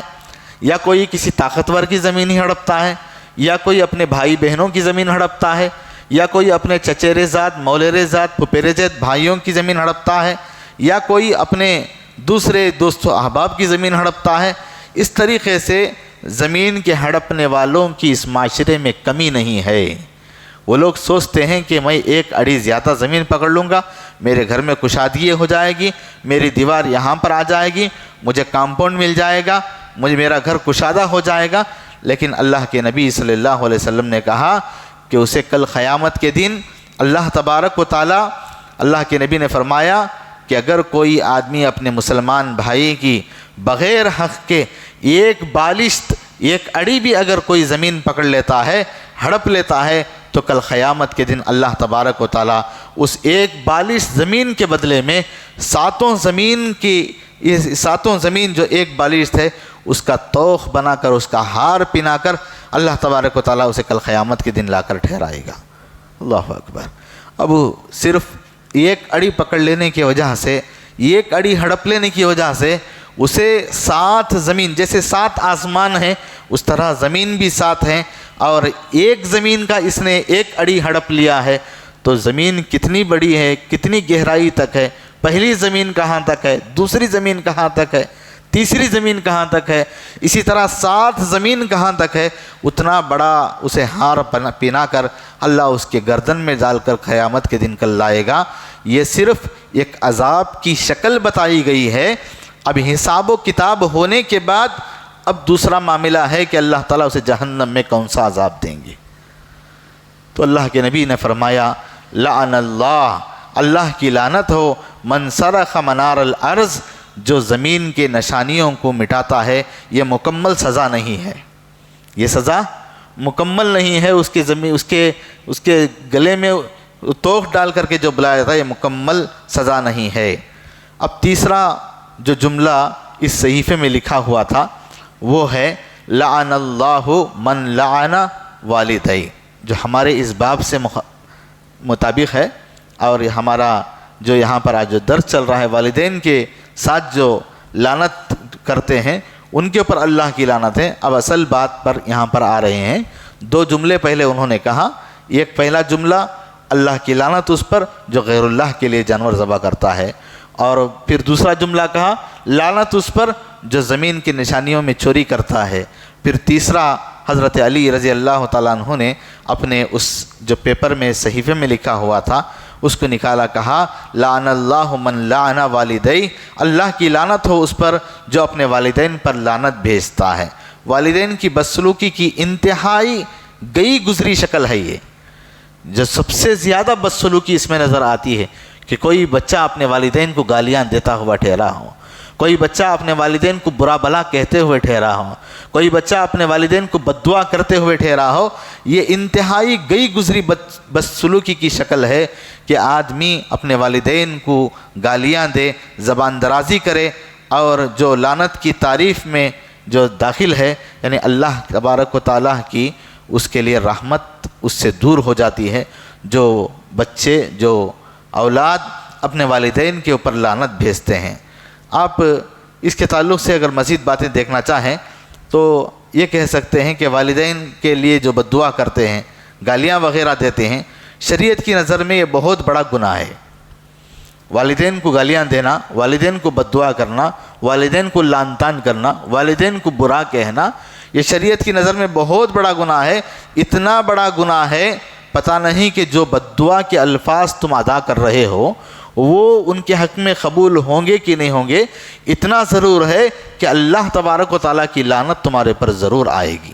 یا کوئی کسی طاقتور کی زمین ہی ہڑپتا ہے، یا کوئی اپنے بھائی بہنوں کی زمین ہڑپتا ہے، یا کوئی اپنے چچیرے ذات، مولیرے ذات، پھپھیرے ذات بھائیوں کی زمین ہڑپتا ہے، یا کوئی اپنے دوسرے دوست و احباب کی زمین ہڑپتا ہے۔ اس طریقے سے زمین کے ہڑپنے والوں کی اس معاشرے میں کمی نہیں ہے۔ وہ لوگ سوچتے ہیں کہ میں 1 اڑی زیادہ زمین پکڑ لوں گا، میرے گھر میں کشادگی ہو جائے گی، میری دیوار یہاں پر آ جائے گی، مجھے کمپاؤنڈ مل جائے گا، میرا گھر کشادہ ہو جائے گا۔ لیکن اللہ کے نبی صلی اللہ علیہ وسلم نے کہا کہ اسے کل قیامت کے دن اللہ تبارک و تعالیٰ، اللہ کے نبی نے فرمایا کہ اگر کوئی آدمی اپنے مسلمان بھائی کی بغیر حق کے 1 بالشت 1 اڑی بھی اگر کوئی زمین پکڑ لیتا ہے، ہڑپ لیتا ہے، تو کل قیامت کے دن اللہ تبارک و تعالیٰ اس 1 بالشت زمین کے بدلے میں 7 زمین جو 1 بالشت ہے اس کا توخ بنا کر، اس کا ہار پہنا کر اللہ تبارک و تعالیٰ اسے کل قیامت کے دن لا کر ٹھہرائے گا۔ اللہ اکبر۔ اب صرف 1 اڑی پکڑ لینے کی وجہ سے، 1 اڑی ہڑپ لینے کی وجہ سے اسے 7 زمین، جیسے 7 آسمان ہیں اس طرح زمین بھی 7 ہیں، اور 1 زمین کا اس نے 1 اڑی ہڑپ لیا ہے، تو زمین کتنی بڑی ہے، کتنی گہرائی تک ہے، پہلی زمین کہاں تک ہے، دوسری زمین کہاں تک ہے، تیسری زمین کہاں تک ہے، اسی طرح 7 زمین کہاں تک ہے، اتنا بڑا اسے ہار پہنا کر اللہ اس کے گردن میں ڈال کر قیامت کے دن کل لائے گا۔ یہ صرف ایک عذاب کی شکل بتائی گئی ہے۔ اب حساب و کتاب ہونے کے بعد اب دوسرا معاملہ ہے کہ اللہ تعالیٰ اسے جہنم میں کون سا عذاب دیں گے۔ تو اللہ کے نبی نے فرمایا لعن اللہ، اللہ کی لعنت ہو من سرق منار الارض، جو زمین کے نشانیوں کو مٹاتا ہے۔ یہ مکمل سزا نہیں ہے، یہ سزا مکمل نہیں ہے، اس کے گلے میں توق ڈال کر کے جو بلایا جاتا ہے، یہ مکمل سزا نہیں ہے۔ اب تیسرا جو جملہ اس صحیفے میں لکھا ہوا تھا وہ ہے لعن اللہ من لعن والدی، جو ہمارے اس باب سے مطابق ہے، اور ہمارا جو یہاں پر آج جو درس چل رہا ہے، والدین کے ساتھ جو لعنت کرتے ہیں ان کے اوپر اللہ کی لعنت ہے۔ اب اصل بات پر یہاں پر آ رہے ہیں۔ 2 جملے پہلے انہوں نے کہا، ایک پہلا جملہ اللہ کی لعنت اس پر جو غیر اللہ کے لیے جانور ذبح کرتا ہے، اور پھر دوسرا جملہ کہا لعنت اس پر جو زمین کی نشانیوں میں چوری کرتا ہے، پھر تیسرا حضرت علی رضی اللہ تعالیٰ عنہ نے اپنے اس جو پیپر میں صحیفے میں لکھا ہوا تھا اس کو نکالا، کہا لعن اللہ من لعن والدی، اللہ کی لعنت ہو اس پر جو اپنے والدین پر لعنت بھیجتا ہے۔ والدین کی بدسلوکی کی انتہائی گئی گزری شکل ہے یہ، جو سب سے زیادہ بدسلوکی اس میں نظر آتی ہے کہ کوئی بچہ اپنے والدین کو گالیاں دیتا ہوا ٹھہرا ہو، کوئی بچہ اپنے والدین کو برا بلا کہتے ہوئے ٹھہرا ہو، کوئی بچہ اپنے والدین کو بددعا کرتے ہوئے ٹھہرا ہو۔ یہ انتہائی گئی گزری بدسلوکی کی شکل ہے کہ آدمی اپنے والدین کو گالیاں دے، زبان درازی کرے، اور جو لعنت کی تعریف میں جو داخل ہے یعنی اللہ تبارک و تعالیٰ کی اس کے لیے رحمت اس سے دور ہو جاتی ہے۔ جو بچے، جو اولاد اپنے والدین کے اوپر لعنت بھیجتے ہیں، آپ اس کے تعلق سے اگر مزید باتیں دیکھنا چاہیں تو یہ کہہ سکتے ہیں کہ والدین کے لیے جو بددعا کرتے ہیں، گالیاں وغیرہ دیتے ہیں، شریعت کی نظر میں یہ بہت بڑا گناہ ہے۔ والدین کو گالیاں دینا، والدین کو بددعا کرنا، والدین کو لعن طعن کرنا، والدین کو برا کہنا، یہ شریعت کی نظر میں بہت بڑا گناہ ہے۔ اتنا بڑا گناہ ہے، پتہ نہیں کہ جو بددعا کے الفاظ تم ادا کر رہے ہو وہ ان کے حق میں قبول ہوں گے کہ نہیں ہوں گے۔ اتنا ضرور ہے کہ اللہ تبارک و تعالیٰ کی لعنت تمہارے پر ضرور آئے گی۔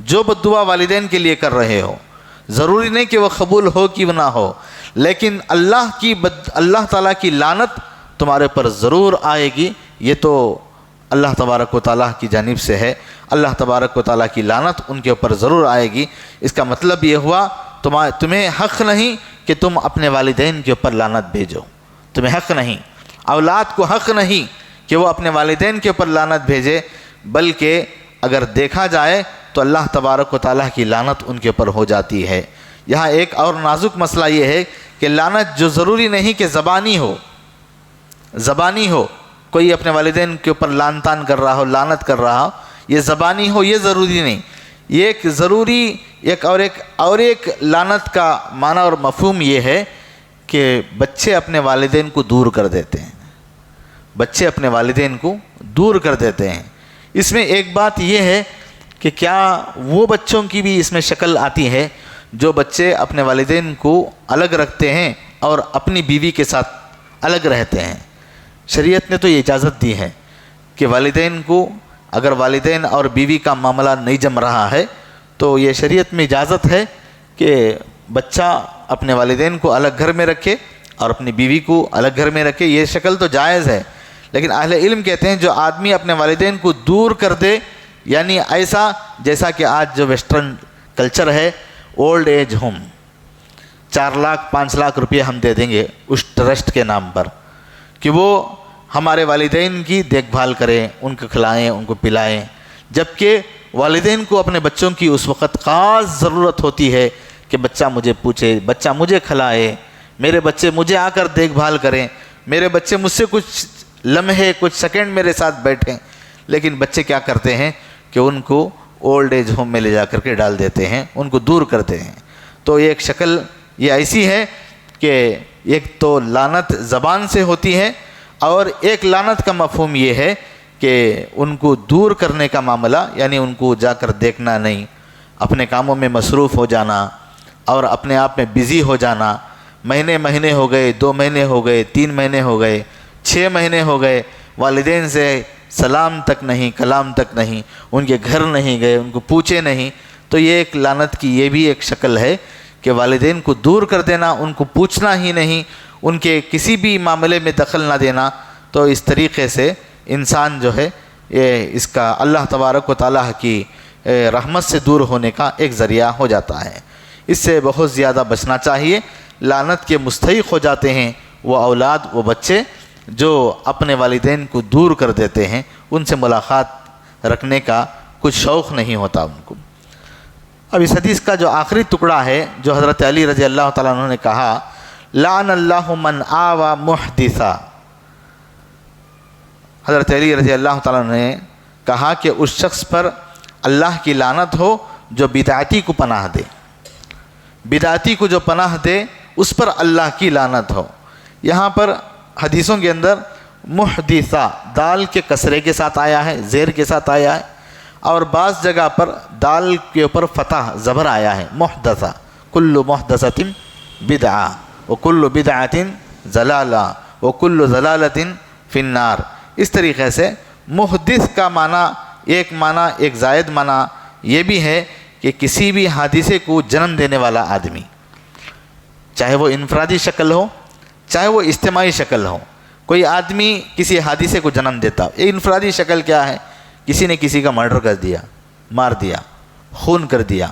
جو بددعا والدین کے لیے کر رہے ہو، ضروری نہیں کہ وہ قبول ہو کہ نہ ہو، لیکن اللہ تعالیٰ کی لعنت تمہارے پر ضرور آئے گی۔ یہ تو اللہ تبارک و تعالیٰ کی جانب سے ہے، اللہ تبارک و تعالیٰ کی لعنت ان کے اوپر ضرور آئے گی۔ اس کا مطلب یہ ہوا تمہیں حق نہیں کہ تم اپنے والدین کے اوپر لعنت بھیجو، تمہیں حق نہیں، اولاد کو حق نہیں کہ وہ اپنے والدین کے اوپر لعنت بھیجے، بلکہ اگر دیکھا جائے تو اللہ تبارک و تعالیٰ کی لعنت ان کے اوپر ہو جاتی ہے۔ یہاں ایک اور نازک مسئلہ یہ ہے کہ لعنت جو ضروری نہیں کہ زبانی ہو، کوئی اپنے والدین کے اوپر لعن طعن کر رہا ہو، لعنت کر رہا ہو، یہ زبانی ہو، یہ ضروری نہیں۔ یہ ایک ضروری ایک لعنت کا معنی اور مفہوم یہ ہے کہ بچے اپنے والدین کو دور کر دیتے ہیں، بچے اپنے والدین کو دور کر دیتے ہیں۔ اس میں ایک بات یہ ہے کہ کیا وہ بچوں کی بھی اس میں شکل آتی ہے جو بچے اپنے والدین کو الگ رکھتے ہیں اور اپنی بیوی کے ساتھ الگ رہتے ہیں۔ شریعت نے تو یہ اجازت دی ہے کہ والدین کو اگر والدین اور بیوی کا معاملہ نہیں جم رہا ہے تو یہ شریعت میں اجازت ہے کہ بچہ اپنے والدین کو الگ گھر میں رکھے اور اپنی بیوی کو الگ گھر میں رکھے، یہ شکل تو جائز ہے۔ لیکن اہل علم کہتے ہیں جو آدمی اپنے والدین کو دور کر دے، یعنی ایسا جیسا کہ آج جو ویسٹرن کلچر ہے، old age home, 4 lakh 5 lakh روپے ہم دے دیں گے اس ٹرسٹ کے نام پر کہ وہ ہمارے والدین کی دیکھ بھال کریں، ان کو کھلائیں، ان کو پلائیں، جبکہ والدین کو اپنے بچوں کی اس وقت خاص ضرورت ہوتی ہے کہ بچہ مجھے پوچھے، بچہ مجھے کھلائے، میرے بچے مجھے آ کر دیکھ بھال کریں، میرے بچے مجھ سے کچھ لمحے کچھ سیکنڈ میرے ساتھ بیٹھیں۔ لیکن بچے کیا کرتے ہیں کہ ان کو اولڈ ایج ہوم میں لے جا کر کے ڈال دیتے ہیں، ان کو دور کرتے ہیں۔ تو ایک شکل یہ ایسی ہے کہ ایک تو لعنت زبان سے ہوتی ہے، اور ایک لعنت کا مفہوم یہ ہے کہ ان کو دور کرنے کا معاملہ، یعنی ان کو جا کر دیکھنا نہیں، اپنے کاموں میں مصروف ہو جانا اور اپنے آپ میں بزی ہو جانا۔ مہینے ہو گئے، 2 مہینے ہو گئے، 3 مہینے ہو گئے، 6 مہینے ہو گئے، والدین سے سلام تک نہیں، کلام تک نہیں، ان کے گھر نہیں گئے، ان کو پوچھے نہیں، تو یہ ایک لعنت کی یہ بھی ایک شکل ہے کہ والدین کو دور کر دینا، ان کو پوچھنا ہی نہیں، ان کے کسی بھی معاملے میں دخل نہ دینا۔ تو اس طریقے سے انسان جو ہے یہ اس کا اللہ تبارک و تعالیٰ کی رحمت سے دور ہونے کا ایک ذریعہ ہو جاتا ہے۔ اس سے بہت زیادہ بچنا چاہیے۔ لعنت کے مستحق ہو جاتے ہیں وہ اولاد، وہ بچے جو اپنے والدین کو دور کر دیتے ہیں، ان سے ملاقات رکھنے کا کچھ شوق نہیں ہوتا ان کو۔ اب اس حدیث کا جو آخری ٹکڑا ہے جو حضرت علی رضی اللہ تعالیٰ عنہ نے کہا، لعن اللہ من آوى محدثا، حضرت علی رضی اللہ تعالیٰ عنہ نے کہا کہ اس شخص پر اللہ کی لعنت ہو جو بدعتی کو پناہ دے۔ بدعتی کو جو پناہ دے اس پر اللہ کی لعنت ہو۔ یہاں پر حدیثوں کے اندر محدثہ دال کے کسرے کے ساتھ آیا ہے، زیر کے ساتھ آیا ہے، اور بعض جگہ پر دال کے اوپر فتح زبر آیا ہے، محدثہ، کل محدثۃ بدعہ وکل بدعۃ ضلالہ وکل ضلالۃ فی النار۔ اس طریقے سے محدث کا معنی ایک زائد معنی یہ بھی ہے کہ کسی بھی حادثے کو جنم دینے والا آدمی، چاہے وہ انفرادی شکل ہو چاہے وہ اجتماعی شکل ہو، کوئی آدمی کسی حادثے کو جنم دیتا ہو۔ یہ انفرادی شکل کیا ہے؟ کسی نے کسی کا مرڈر کر دیا، مار دیا، خون کر دیا،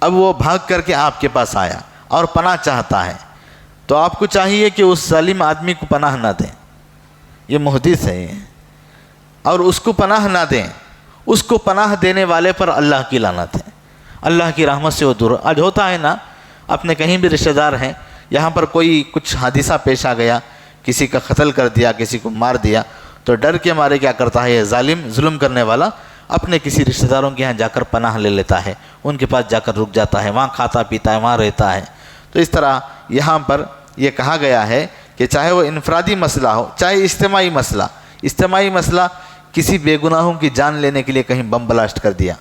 اب وہ بھاگ کر کے آپ کے پاس آیا اور پناہ چاہتا ہے، تو آپ کو چاہیے کہ اس ظالم آدمی کو پناہ نہ دیں، یہ محدث ہے، اور اس کو پناہ نہ دیں، اس کو پناہ دینے والے پر اللہ کی لعنت ہے، اللہ کی رحمت سے وہ دور۔ آج ہوتا ہے نا، اپنے کہیں بھی رشتہ دار ہیں، یہاں پر کوئی کچھ حادثہ پیش آ گیا، کسی کا قتل کر دیا، کسی کو مار دیا، تو ڈر کے مارے کیا کرتا ہے یہ ظالم، ظلم کرنے والا، اپنے کسی رشتہ داروں کے یہاں جا کر پناہ لے لیتا ہے، ان کے پاس جا کر رک جاتا ہے، وہاں کھاتا پیتا ہے، وہاں رہتا ہے۔ تو اس طرح یہاں پر یہ کہا گیا ہے کہ چاہے وہ انفرادی مسئلہ ہو چاہے اجتماعی مسئلہ، کسی بے گناہوں کی جان لینے کے لیے کہیں بم بلاسٹ کر دیا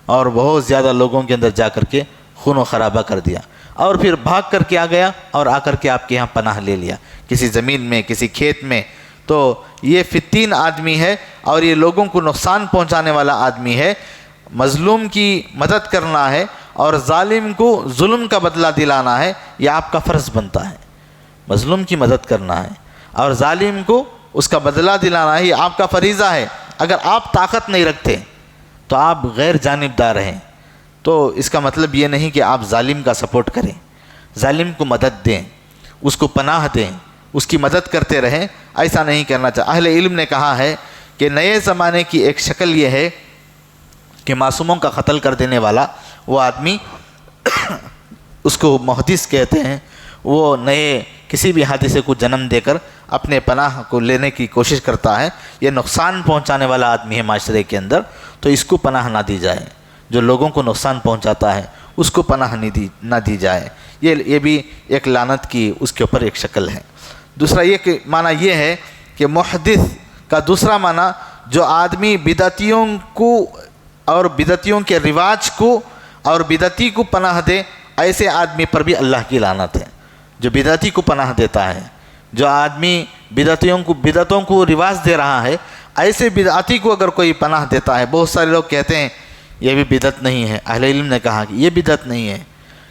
اور بہت زیادہ لوگوں کے اندر جا کر کے خون و خرابہ کر دیا، اور پھر بھاگ کر کے آ گیا اور آ کر کے آپ کے یہاں پناہ لے لیا کسی زمین میں، کسی کھیت میں، تو یہ فتین آدمی ہے اور یہ لوگوں کو نقصان پہنچانے والا آدمی ہے۔ مظلوم کی مدد کرنا ہے اور ظالم کو ظلم کا بدلہ دلانا ہے، یہ آپ کا فرض بنتا ہے۔ مظلوم کی مدد کرنا ہے اور ظالم کو اس کا بدلہ دلانا ہے، یہ آپ کا فریضہ ہے۔ اگر آپ طاقت نہیں رکھتے تو آپ غیر جانبدار ہیں، تو اس کا مطلب یہ نہیں کہ آپ ظالم کا سپورٹ کریں، ظالم کو مدد دیں، اس کو پناہ دیں، اس کی مدد کرتے رہیں، ایسا نہیں کرنا چاہیے۔ اہل علم نے کہا ہے کہ نئے زمانے کی ایک شکل یہ ہے کہ معصوموں کا قتل کر دینے والا وہ آدمی اس کو محدث کہتے ہیں، وہ نئے کسی بھی حادثے کو جنم دے کر اپنے پناہ کو لینے کی کوشش کرتا ہے، یہ نقصان پہنچانے والا آدمی ہے معاشرے کے اندر، تو اس کو پناہ نہ دی جائے۔ جو لوگوں کو نقصان پہنچاتا ہے اس کو پناہ نہ دی جائے، یہ بھی ایک لعنت کی اس کے اوپر ایک شکل ہے۔ دوسرا یہ کہ معنی یہ ہے کہ محدث کا دوسرا معنی جو آدمی بدعتیوں کو اور بدعتیوں کے رواج کو اور بدعتی کو پناہ دے، ایسے آدمی پر بھی اللہ کی لعنت ہے۔ جو بدعتی کو پناہ دیتا ہے، جو آدمی بدعتوں کو رواج دے رہا ہے، ایسے بدعتی کو اگر کوئی پناہ دیتا ہے، بہت سارے لوگ کہتے ہیں یہ بھی بدعت نہیں ہے، اہل علم نے کہا کہ یہ بدعت نہیں ہے،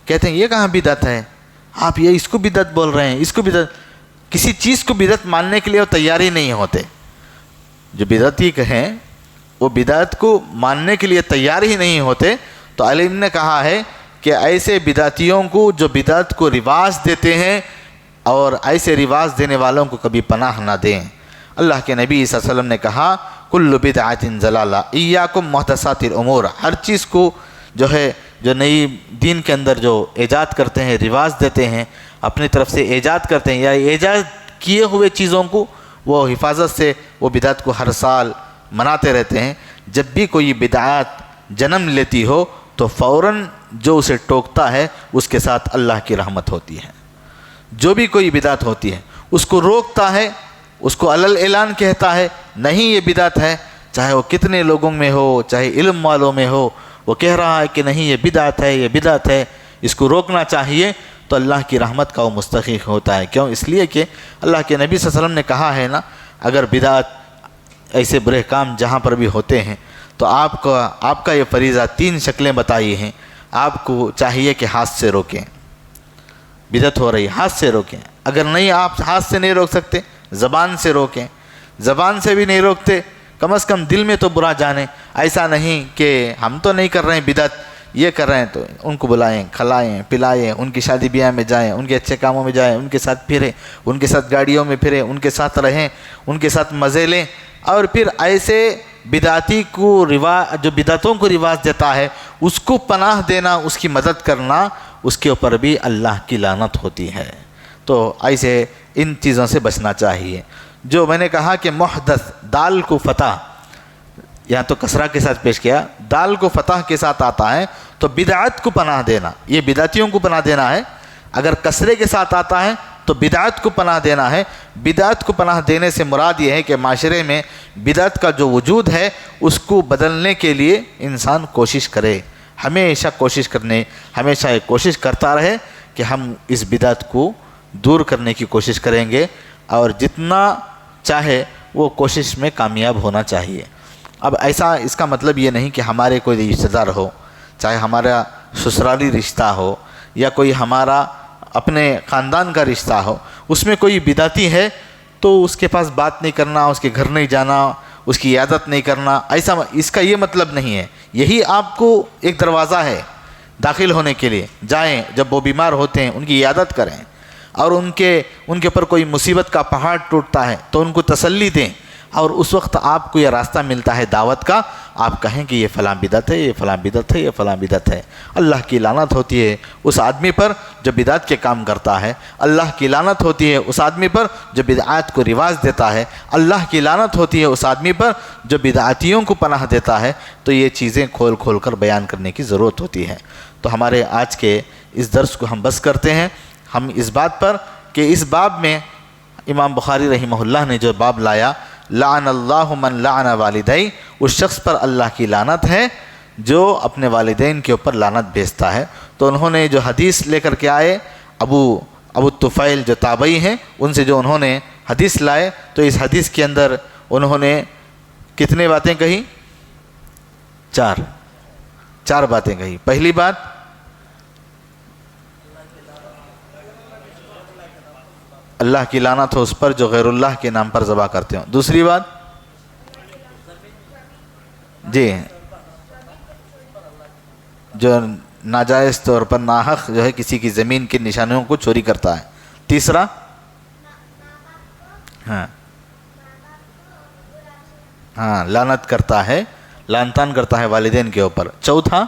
کہتے ہیں یہ کہاں بدعت ہے، آپ یہ اس کو بدعت بول رہے ہیں، اس کو بدعت، کسی چیز کو بدعت ماننے کے لیے وہ تیار ہی نہیں ہوتے۔ جو بدعتی کہیں وہ بدعت کو ماننے کے لیے تیار ہی نہیں ہوتے، تو اہل علم نے کہا ہے کہ ایسے بدعتیوں کو جو بدعت کو رواج دیتے ہیں اور ایسے رواج دینے والوں کو کبھی پناہ نہ دیں۔ اللہ کے نبی صلی اللہ علیہ وسلم نے کہا کل بدعۃ ضلالہ ایاکم محدثات الامور، ہر چیز کو جو نئی دین کے اندر جو ایجاد کرتے ہیں، رواج دیتے ہیں، اپنی طرف سے ایجاد کرتے ہیں یا ایجاد کیے ہوئے چیزوں کو وہ حفاظت سے وہ بدعت کو ہر سال مناتے رہتے ہیں۔ جب بھی کوئی بدعات جنم لیتی ہو تو فوراً جو اسے ٹوکتا ہے اس کے ساتھ اللہ کی رحمت ہوتی ہے۔ جو بھی کوئی بدعت ہوتی ہے اس کو روکتا ہے، اس کو علل اعلان کہتا ہے نہیں یہ بدعت ہے، چاہے وہ کتنے لوگوں میں ہو، چاہے علم والوں میں ہو، وہ کہہ رہا ہے کہ نہیں یہ بدعت ہے، یہ بدعت ہے، اس کو روکنا چاہیے، تو اللہ کی رحمت کا وہ مستحق ہوتا ہے۔ کیوں؟ اس لیے کہ اللہ کے نبی صلی اللہ علیہ وسلم نے کہا ہے نا، اگر بدعت ایسے برے کام جہاں پر بھی ہوتے ہیں تو آپ کا یہ فریضہ 3 شکلیں بتائی ہیں، آپ کو چاہیے کہ ہاتھ سے روکیں۔ بدعت ہو رہی ہاتھ سے روکیں، اگر نہیں آپ ہاتھ سے نہیں روک سکتے زبان سے روکیں، زبان سے بھی نہیں روکتے کم از کم دل میں تو برا جانیں، ایسا نہیں کہ ہم تو نہیں کر رہے ہیں بدعت، یہ کر رہے ہیں، تو ان کو بلائیں، کھلائیں، پلائیں، ان کی شادی بیاہ میں جائیں، ان کے اچھے کاموں میں جائیں، ان کے ساتھ پھریں، ان کے ساتھ گاڑیوں میں پھریں، ان کے ساتھ رہیں، ان کے ساتھ مزے لیں، اور پھر ایسے بدعتی کو جو بدعتوں کو رواج دیتا ہے اس کو پناہ دینا، اس کی مدد کرنا، اس کے اوپر بھی اللہ کی لعنت ہوتی ہے۔ تو ایسے ان چیزوں سے بچنا چاہیے۔ جو میں نے کہا کہ محدث، دال کو فتح، یہاں تو کسرہ کے ساتھ پیش کیا، دال کو فتح کے ساتھ آتا ہے تو بدعت کو پناہ دینا، یہ بدعتیوں کو پناہ دینا ہے۔ اگر کثرے کے ساتھ آتا ہے تو بدعت کو پناہ دینا ہے۔ بدعت کو پناہ دینے سے مراد یہ ہے کہ معاشرے میں بدعت کا جو وجود ہے اس کو بدلنے کے لیے انسان کوشش کرے، ہمیشہ یہ کوشش کرتا رہے کہ ہم اس بدعت کو دور کرنے کی کوشش کریں گے، اور جتنا چاہے وہ کوشش میں کامیاب ہونا چاہیے۔ اب ایسا اس کا مطلب یہ نہیں کہ ہمارے کوئی رشتہ دار ہو، چاہے ہمارا سسرالی رشتہ ہو یا کوئی ہمارا اپنے خاندان کا رشتہ ہو، اس میں کوئی بدعتی ہے تو اس کے پاس بات نہیں کرنا، اس کے گھر نہیں جانا، اس کی عیادت نہیں کرنا، ایسا اس کا یہ مطلب نہیں ہے۔ یہی آپ کو ایک دروازہ ہے داخل ہونے کے لیے۔ جائیں، جب وہ بیمار ہوتے ہیں ان کی عیادت کریں، اور ان کے اوپر کوئی مصیبت کا پہاڑ ٹوٹتا ہے تو ان کو تسلی دیں، اور اس وقت آپ کو یہ راستہ ملتا ہے دعوت کا، آپ کہیں کہ یہ فلاں بدعت ہے، یہ فلاں بدعت ہے، یہ فلاں بدعت ہے۔ اللہ کی لعنت ہوتی ہے اس آدمی پر جو بدعت کے کام کرتا ہے، اللہ کی لعنت ہوتی ہے اس آدمی پر جو بدعات کو رواج دیتا ہے، اللہ کی لعنت ہوتی ہے اس آدمی پر جو بدعاتیوں کو پناہ دیتا ہے۔ تو یہ چیزیں کھول کھول کر بیان کرنے کی ضرورت ہوتی ہے۔ تو ہمارے آج کے اس درس کو ہم بس کرتے ہیں، ہم اس بات پر کہ اس باب میں امام بخاری رحمہ اللہ نے جو باب لایا، لعن اللہ من لعن والدی، اس شخص پر اللہ کی لعنت ہے جو اپنے والدین کے اوپر لعنت بھیجتا ہے۔ تو انہوں نے جو حدیث لے کر کے آئے، ابو طفیل جو تابعی ہیں، ان سے جو انہوں نے حدیث لائے، تو اس حدیث کے اندر انہوں نے کتنے باتیں کہی؟ چار باتیں کہی۔ پہلی بات، اللہ کی لعنت ہو اس پر جو غیر اللہ کے نام پر ذبح کرتے ہوں۔ دوسری بات، جی، جو ناجائز طور پر ناحق جو ہے کسی کی زمین کی نشانیوں کو چوری کرتا ہے۔ تیسرا، لعنت کرتا ہے، لعنتان کرتا ہے والدین کے اوپر۔ چوتھا،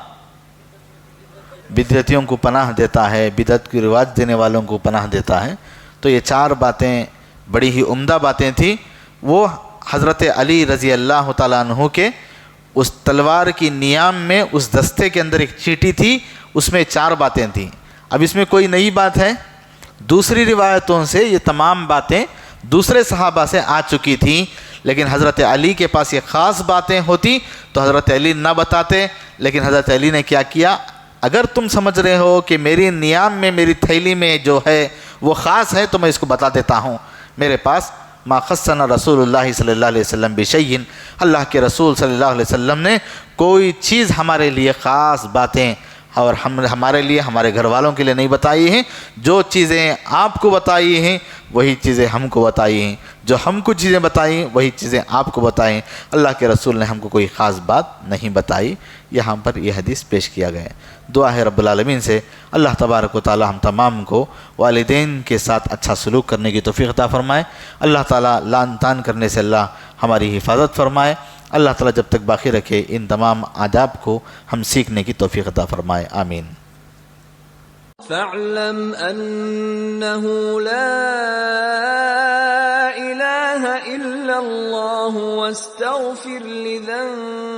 بدعتیوں کو پناہ دیتا ہے، بدعت کی رواج دینے والوں کو پناہ دیتا ہے۔ تو یہ چار باتیں بڑی ہی عمدہ باتیں تھیں۔ وہ حضرت علی رضی اللہ تعالیٰ عنہ کے اس تلوار کی نیام میں اس دستے کے اندر ایک چیٹی تھی، اس میں 4 باتیں تھیں۔ اب اس میں کوئی نئی بات ہے؟ دوسری روایتوں سے یہ تمام باتیں دوسرے صحابہ سے آ چکی تھیں، لیکن حضرت علی کے پاس یہ خاص باتیں ہوتی تو حضرت علی نہ بتاتے، لیکن حضرت علی نے کیا کیا؟ اگر تم سمجھ رہے ہو کہ میری نیام میں، میری تھیلی میں جو ہے وہ خاص ہے تو میں اس کو بتا دیتا ہوں۔ میرے پاس ما خصنا رسول اللہ صلی اللہ علیہ وسلم بشیء، اللہ کے رسول صلی اللہ علیہ وسلم نے کوئی چیز ہمارے لیے خاص باتیں اور ہمارے لیے، ہمارے گھر والوں کے لیے نہیں بتائی ہیں۔ جو چیزیں آپ کو بتائی ہیں وہی چیزیں ہم کو بتائی ہیں، جو ہم کو چیزیں بتائی ہیں وہی چیزیں آپ کو بتائیں۔ اللہ کے رسول نے ہم کو کوئی خاص بات نہیں بتائی۔ یہاں پر یہ حدیث پیش کیا گیا ہے۔ دعا ہے رب العالمین سے اللہ تبارک و تعالی ہم تمام کو والدین کے ساتھ اچھا سلوک کرنے کی توفیق عطا فرمائے۔ اللہ تعالیٰ لعن طعن کرنے سے اللہ ہماری حفاظت فرمائے۔ اللہ تعالیٰ جب تک باقی رکھے ان تمام آداب کو ہم سیکھنے کی توفیق عطا فرمائے، آمین۔ فاعلم انه لا اله الا الله واستغفر لذنبك